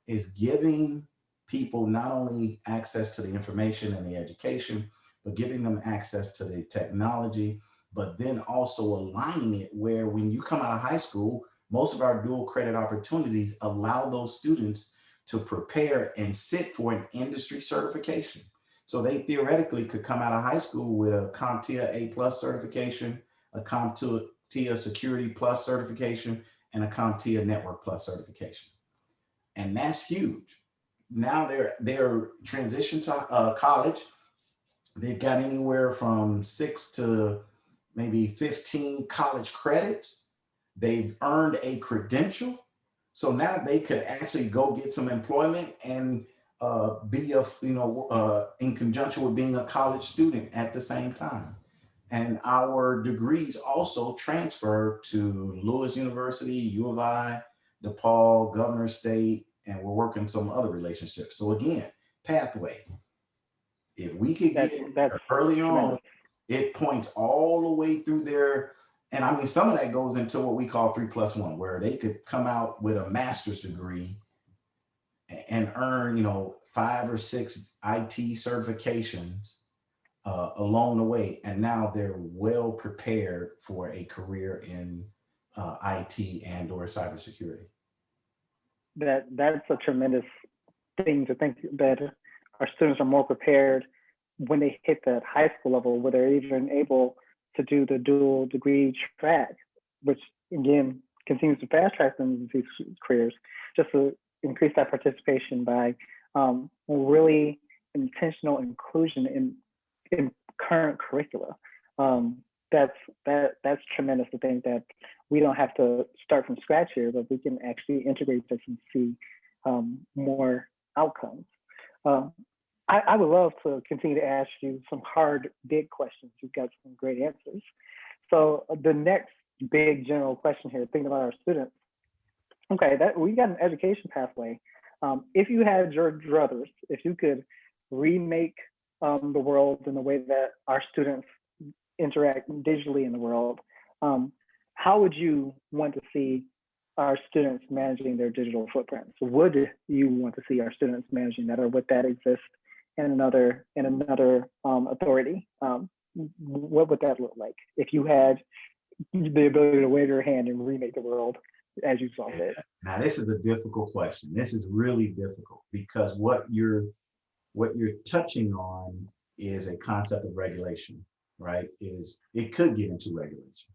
B: Is giving people not only access to the information and the education, but giving them access to the technology, but then also aligning it where when you come out of high school, most of our dual credit opportunities allow those students to prepare and sit for an industry certification. So they theoretically could come out of high school with a CompTIA A+ certification, a CompTIA Security Plus certification, and a CompTIA Network Plus certification. And that's huge. Now they're transitioned to college. They've got anywhere from 6 to maybe 15 college credits. They've earned a credential. So now they could actually go get some employment and be in conjunction with being a college student at the same time. And our degrees also transfer to Lewis University, U of I, DePaul, Governor State, and we're working some other relationships. So again, pathway. If we could get it early on, it points all the way through there. And I mean, some of that goes into what we call 3+1, where they could come out with a master's degree and earn, 5 or 6 IT certifications along the way. And now they're well prepared for a career in IT and or cybersecurity.
A: That's a tremendous thing to think, that our students are more prepared when they hit that high school level, where they're even able to do the dual degree track, which again continues to fast track them to these careers, just to increase that participation by really intentional inclusion in current curricula. That's tremendous to think that we don't have to start from scratch here, but we can actually integrate this and see more outcomes. I would love to continue to ask you some hard, big questions. You've got some great answers. So the next big general question here, thinking about our students. Okay, we got an education pathway. If you had your druthers, if you could remake the world in the way that our students interact digitally in the world, how would you want to see our students managing their digital footprints? Would you want to see our students managing that, or would that exist in another authority? What would that look like if you had the ability to wave your hand and remake the world as you saw it?
B: Now, this is a difficult question. This is really difficult, because what you're touching on is a concept of regulation, right? It could get into regulation.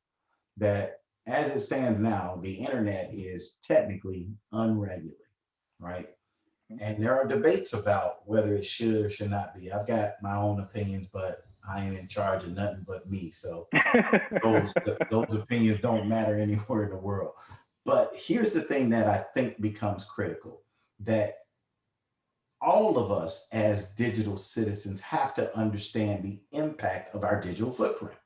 B: That as it stands now, the internet is technically unregulated, right? And there are debates about whether it should or should not be. I've got my own opinions, but I ain't in charge of nothing but me. So those opinions don't matter anywhere in the world. But here's the thing that I think becomes critical, that all of us as digital citizens have to understand the impact of our digital footprint.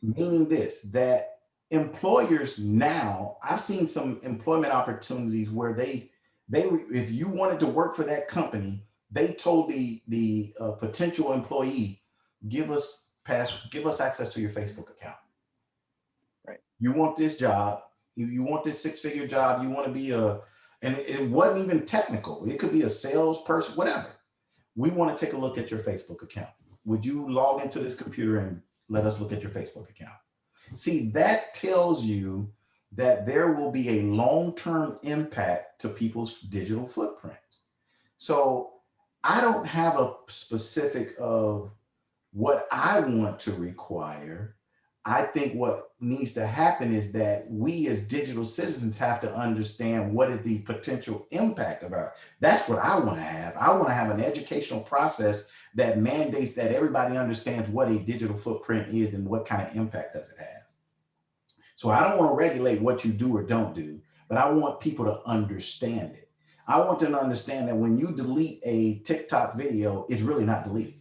B: Meaning this, that employers now, I've seen some employment opportunities where they if you wanted to work for that company, they told the potential employee, give us access to your Facebook account.
A: Right.
B: You want this job, you want this 6-figure job, you want to be and it wasn't even technical. It could be a salesperson, whatever. We want to take a look at your Facebook account. Would you log into this computer and let us look at your Facebook account? See, that tells you that there will be a long-term impact to people's digital footprints. So I don't have a specific of what I want to require. I think what needs to happen is that we as digital citizens have to understand what is the potential impact of that's what I want to have. I want to have an educational process that mandates that everybody understands what a digital footprint is and what kind of impact does it have. So I don't want to regulate what you do or don't do, but I want people to understand it. I want them to understand that when you delete a TikTok video, it's really not deleted.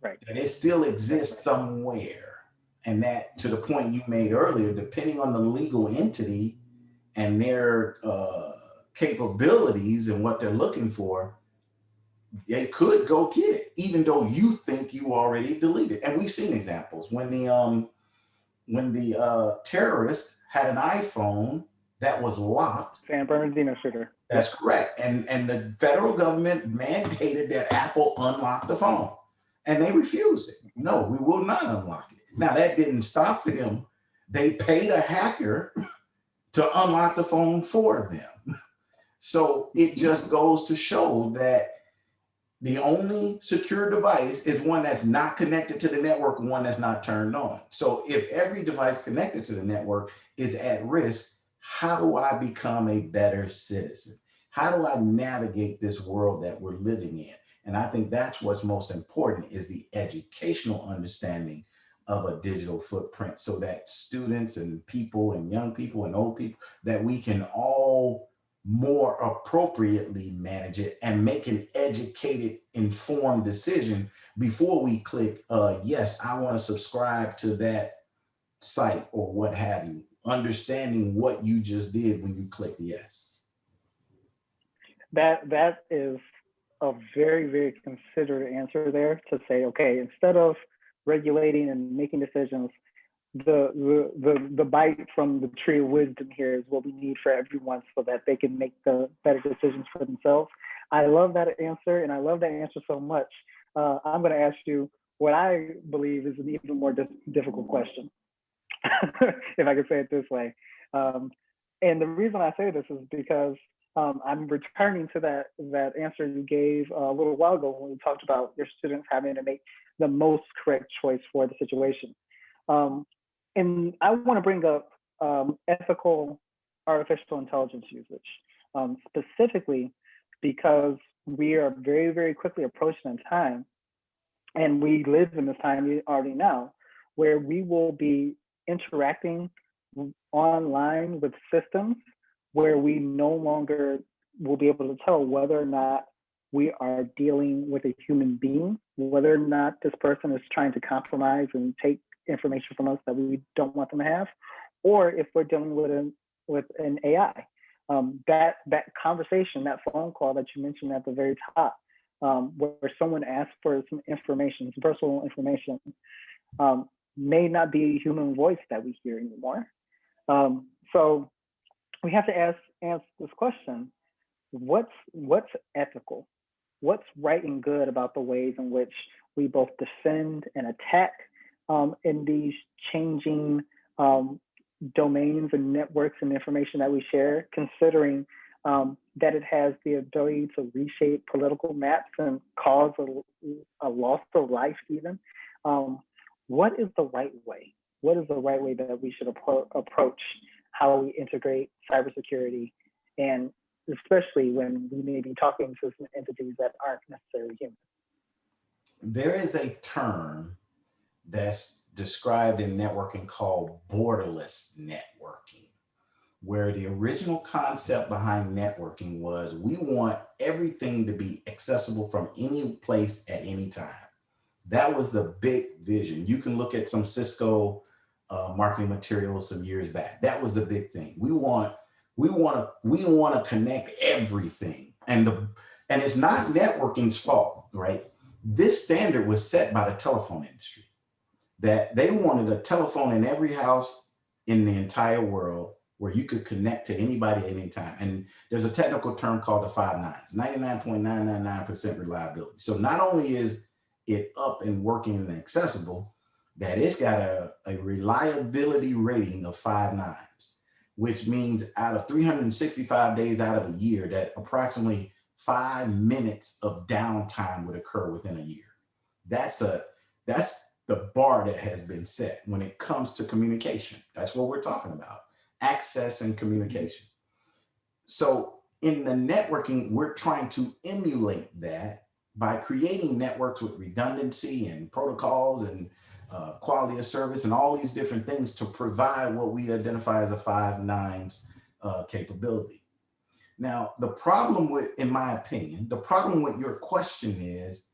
A: Right.
B: That it still exists somewhere. And that, to the point you made earlier, depending on the legal entity and their capabilities and what they're looking for, they could go get it, even though you think you already deleted. And we've seen examples when the terrorist had an iPhone that was locked.
A: San Bernardino shooter.
B: That's correct. And the federal government mandated that Apple unlock the phone. And they refused it. No, we will not unlock it. Now, that didn't stop them. They paid a hacker to unlock the phone for them. So it just goes to show that the only secure device is one that's not connected to the network, one that's not turned on. So if every device connected to the network is at risk, how do I become a better citizen? How do I navigate this world that we're living in? And I think that's what's most important, is the educational understanding of a digital footprint, so that students and people and young people and old people, that we can all more appropriately manage it and make an educated, informed decision before we click, yes, I want to subscribe to that site or what have you, understanding what you just did when you clicked yes.
A: That is a very, very considerate answer there, to say, okay, instead of regulating and making decisions, the bite from the tree of wisdom here is what we need for everyone, so that they can make the better decisions for themselves. I love that answer, and I love that answer so much. I'm going to ask you what I believe is an even more difficult question, if I could say it this way. And the reason I say this is because I'm returning to that answer you gave a little while ago when we talked about your students having to make the most correct choice for the situation. And I want to bring up ethical artificial intelligence usage, specifically because we are very, very quickly approaching a time, and we live in this time already now, where we will be interacting online with systems where we no longer will be able to tell whether or not we are dealing with a human being, whether or not this person is trying to compromise and take information from us that we don't want them to have, or if we're dealing with an AI. That conversation, that phone call that you mentioned at the very top, where someone asks for some information, some personal information, may not be a human voice that we hear anymore. So we have to ask this question: what's ethical? What's right and good about the ways in which we both defend and attack in these changing domains and networks and information that we share, considering that it has the ability to reshape political maps and cause a loss of life even? What is the right way? What is the right way that we should approach how we integrate cybersecurity, and especially when we may be talking to some entities that aren't necessarily human?
B: There is a term that's described in networking called borderless networking, where the original concept behind networking was we want everything to be accessible from any place at any time. That was the big vision. You can look at some Cisco marketing materials some years back. That was the big thing. We want to connect everything, and it's not networking's fault, right? This standard was set by the telephone industry, that they wanted a telephone in every house in the entire world where you could connect to anybody at any time. And there's a technical term called the 5 nines, 99.999% reliability. So not only is it up and working and accessible, that it's got a reliability rating of 5 nines, which means out of 365 days out of a year, that approximately 5 minutes of downtime would occur within a year. That's the bar that has been set when it comes to communication. That's what we're talking about, access and communication. So in the networking, we're trying to emulate that by creating networks with redundancy and protocols and quality of service and all these different things to provide what we identify as a 5 nines capability. Now, the problem with, in my opinion, the problem with your question is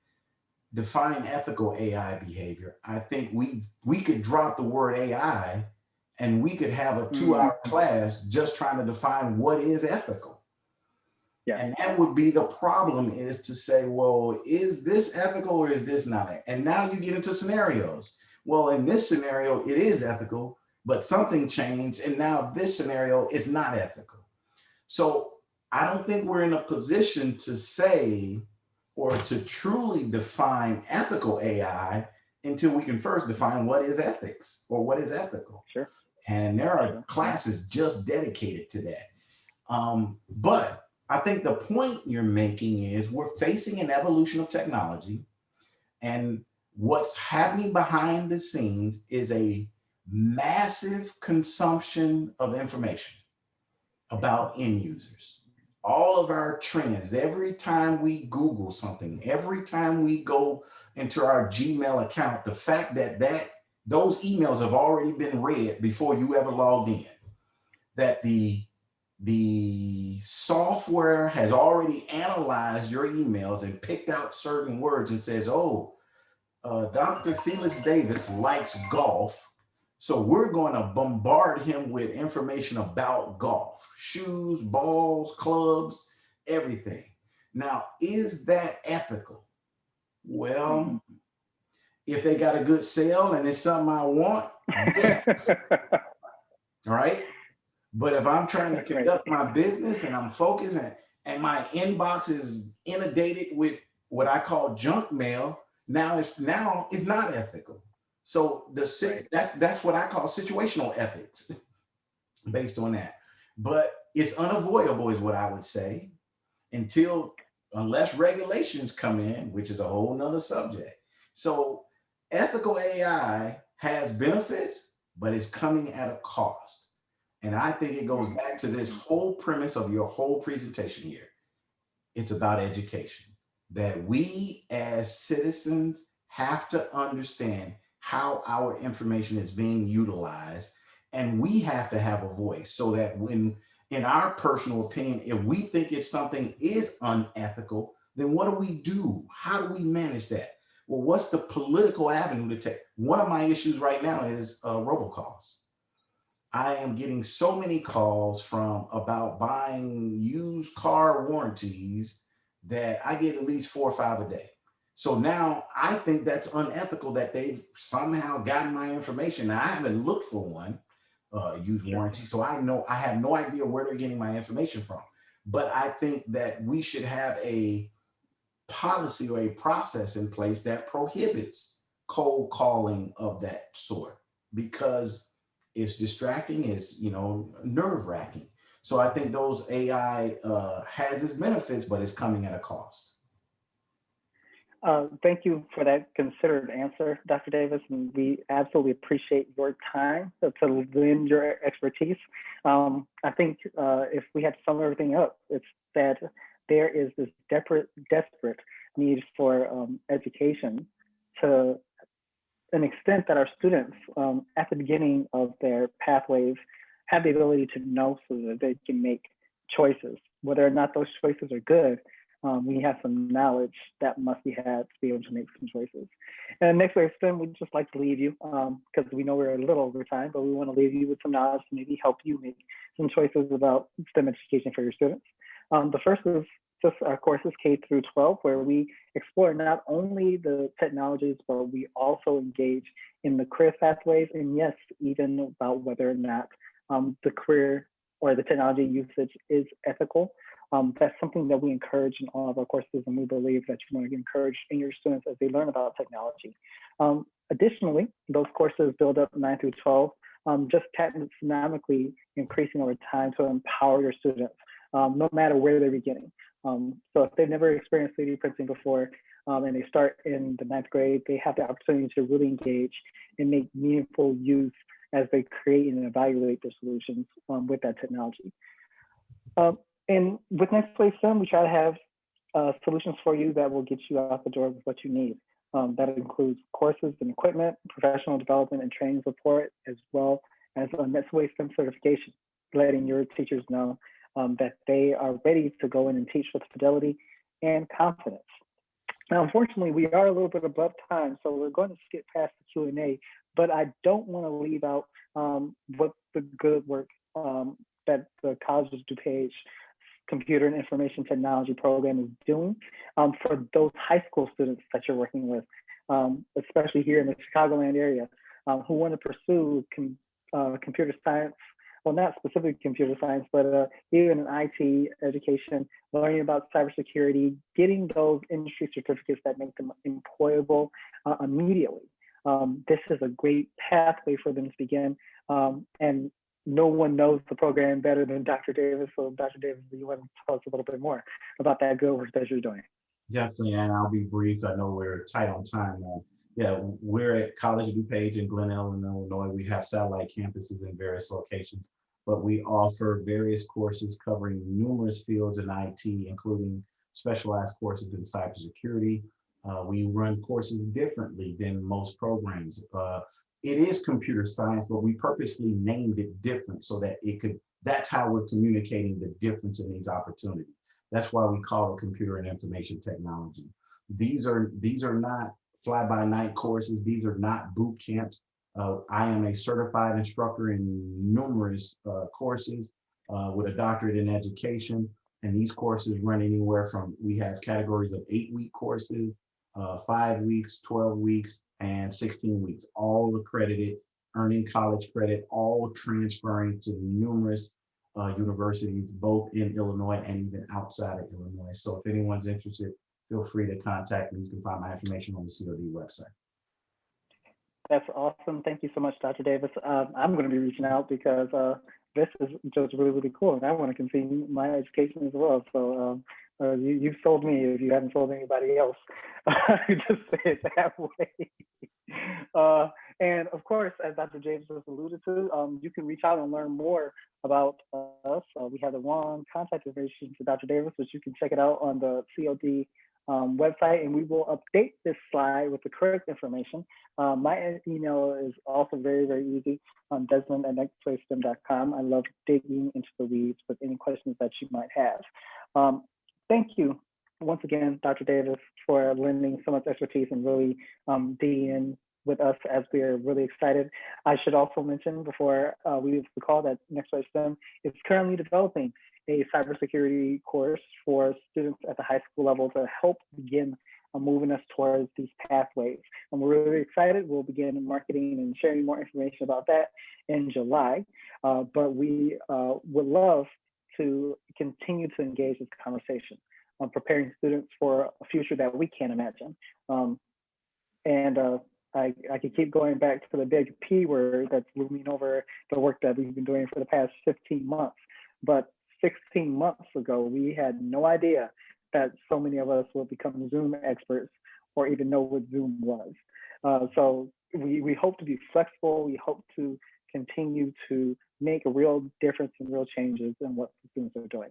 B: define ethical AI behavior. I think we could drop the word AI and we could have a 2-hour class just trying to define what is ethical. Yeah. And that would be the problem, is to say, well, is this ethical or is this not? And now you get into scenarios. Well, in this scenario, it is ethical, but something changed, and now this scenario is not ethical. So I don't think we're in a position to say or to truly define ethical AI until we can first define what is ethics or what is ethical.
A: Sure.
B: And there are classes just dedicated to that. But I think the point you're making is we're facing an evolution of technology, and what's happening behind the scenes is a massive consumption of information about end users. All of our trends, every time we Google something, every time we go into our Gmail account, the fact that those emails have already been read before you ever logged in, that the software has already analyzed your emails and picked out certain words and says, oh, Dr. Felix Davis likes golf, so we're going to bombard him with information about golf, shoes, balls, clubs, everything. Now, is that ethical? Well, if they got a good sale and it's something I want, yes. Right? But if I'm trying to conduct my business and I'm focused and my inbox is inundated with what I call junk mail, now it's not ethical. So that's what I call situational ethics based on that. But it's unavoidable is what I would say unless regulations come in, which is a whole nother subject. So ethical AI has benefits, but it's coming at a cost. And I think it goes back to this whole premise of your whole presentation here. It's about education, that we as citizens have to understand how our information is being utilized. And we have to have a voice so that when, in our personal opinion, if we think something is unethical, then what do we do? How do we manage that? Well, what's the political avenue to take? One of my issues right now is robocalls. I am getting so many calls about buying used car warranties that I get at least 4 or 5 a day. So now I think that's unethical that they've somehow gotten my information. Now I haven't looked for one used warranty, so I have no idea where they're getting my information from. But I think that we should have a policy or a process in place that prohibits cold calling of that sort, because it's distracting, it's nerve-wracking. So I think those AI has its benefits, but it's coming at a cost.
A: Thank you for that considered answer, Dr. Davis, and we absolutely appreciate your time to lend your expertise. I think if we had to sum everything up, it's that there is this desperate need for education to an extent that our students at the beginning of their pathways have the ability to know so that they can make choices. Whether or not those choices are good, we have some knowledge that must be had to be able to make some choices. And NextWave STEM, we'd just like to leave you, because we know we're a little over time, but we want to leave you with some knowledge to maybe help you make some choices about STEM education for your students. The first is just our courses K through 12, where we explore not only the technologies, but we also engage in the career pathways, and yes, even about whether or not the career or the technology usage is ethical. That's something that we encourage in all of our courses, and we believe that you want to encourage in your students as they learn about technology. Additionally, those courses build up 9 through 12, just taxonomically increasing over time to empower your students, no matter where they're beginning. So if they've never experienced 3D printing before and they start in the 9th grade, they have the opportunity to really engage and make meaningful use as they create and evaluate their solutions with that technology. And with NextWave STEM, we try to have solutions for you that will get you out the door with what you need. That includes courses and equipment, professional development and training support, as well as a NextWave STEM certification, letting your teachers know that they are ready to go in and teach with fidelity and confidence. Now, unfortunately, we are a little bit above time, so we're going to skip past the Q&A, but I don't want to leave out what the good work that the College of DuPage Computer and Information Technology program is doing for those high school students that you're working with, especially here in the Chicagoland area, who want to pursue computer science. Well, not specifically computer science, but even in IT education, learning about cybersecurity, getting those industry certificates that make them employable immediately. this is a great pathway for them to begin. And no one knows the program better than Dr. Davis. So Dr. Davis, you want to tell us a little bit more about that good work that you're doing?
B: Definitely, and I'll be brief. I know we're tight on time. Yeah, we're at College DuPage in Glen Ellen, Illinois. We have satellite campuses in various locations, but we offer various courses covering numerous fields in IT, including specialized courses in cybersecurity. We run courses differently than most programs. It is computer science, but we purposely named it different so that that's how we're communicating the difference in these opportunities. That's why we call it computer and information technology. These are not fly-by-night courses. These are not boot camps. I am a certified instructor in numerous courses with a doctorate in education. And these courses run anywhere from, we have categories of 8-week courses, 5 weeks, 12 weeks, and 16 weeks, all accredited, earning college credit, all transferring to numerous universities, both in Illinois and even outside of Illinois. So if anyone's interested, feel free to contact me. You can find my information on the COD website.
A: That's awesome. Thank you so much, Dr. Davis. I'm going to be reaching out because this is just really, really cool. And I want to continue my education as well. So you sold me if you haven't sold anybody else. Just say it that way. And of course, as Dr. James just alluded to, you can reach out and learn more about us. We have the one contact information to Dr. Davis, which you can check it out on the COD website, and we will update this slide with the correct information. My email is also very, very easy, Desmond at NextWaveSTEM.com. I love digging into the weeds with any questions that you might have. Thank you once again, Dr. Davis, for lending so much expertise and really digging in with us as we are really excited. I should also mention before we leave the call that NextWaveSTEM is currently developing a cybersecurity course for students at the high school level to help begin moving us towards these pathways. And we're really excited. We'll begin marketing and sharing more information about that in July. But we would love to continue to engage this conversation on preparing students for a future that we can't imagine. I could keep going back to the big P word that's looming over the work that we've been doing for the past 15 months. But 16 months ago, we had no idea that so many of us would become Zoom experts or even know what Zoom was. So we hope to be flexible. We hope to continue to make a real difference and real changes in what the students are doing.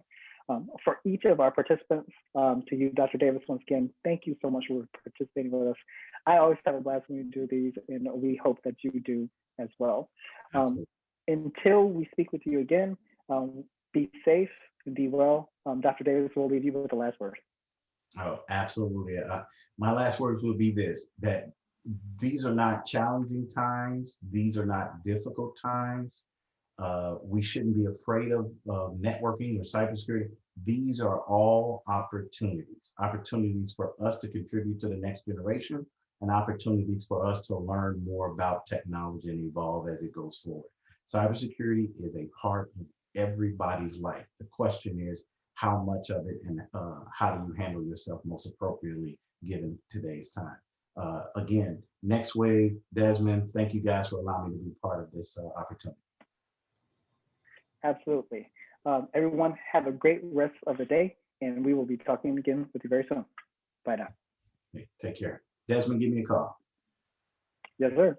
A: For each of our participants, to you, Dr. Davis, once again, thank you so much for participating with us. I always have a blast when we do these, and we hope that you do as well. Until we speak with you again, be safe and be well. Dr. Davis will leave you with the last word.
B: Oh, absolutely. My last words will be this, that these are not challenging times. These are not difficult times. We shouldn't be afraid of networking or cybersecurity. These are all opportunities for us to contribute to the next generation and opportunities for us to learn more about technology and evolve as it goes forward. Cybersecurity is a part of everybody's life. The question is how much of it and how do you handle yourself most appropriately given today's time. Again, NextWave, Desmond, thank you guys for allowing me to be part of this opportunity.
A: Absolutely. Everyone have a great rest of the day, and we will be talking again with you very soon. Bye now.
B: Take care. Desmond, give me a call.
A: Yes, sir.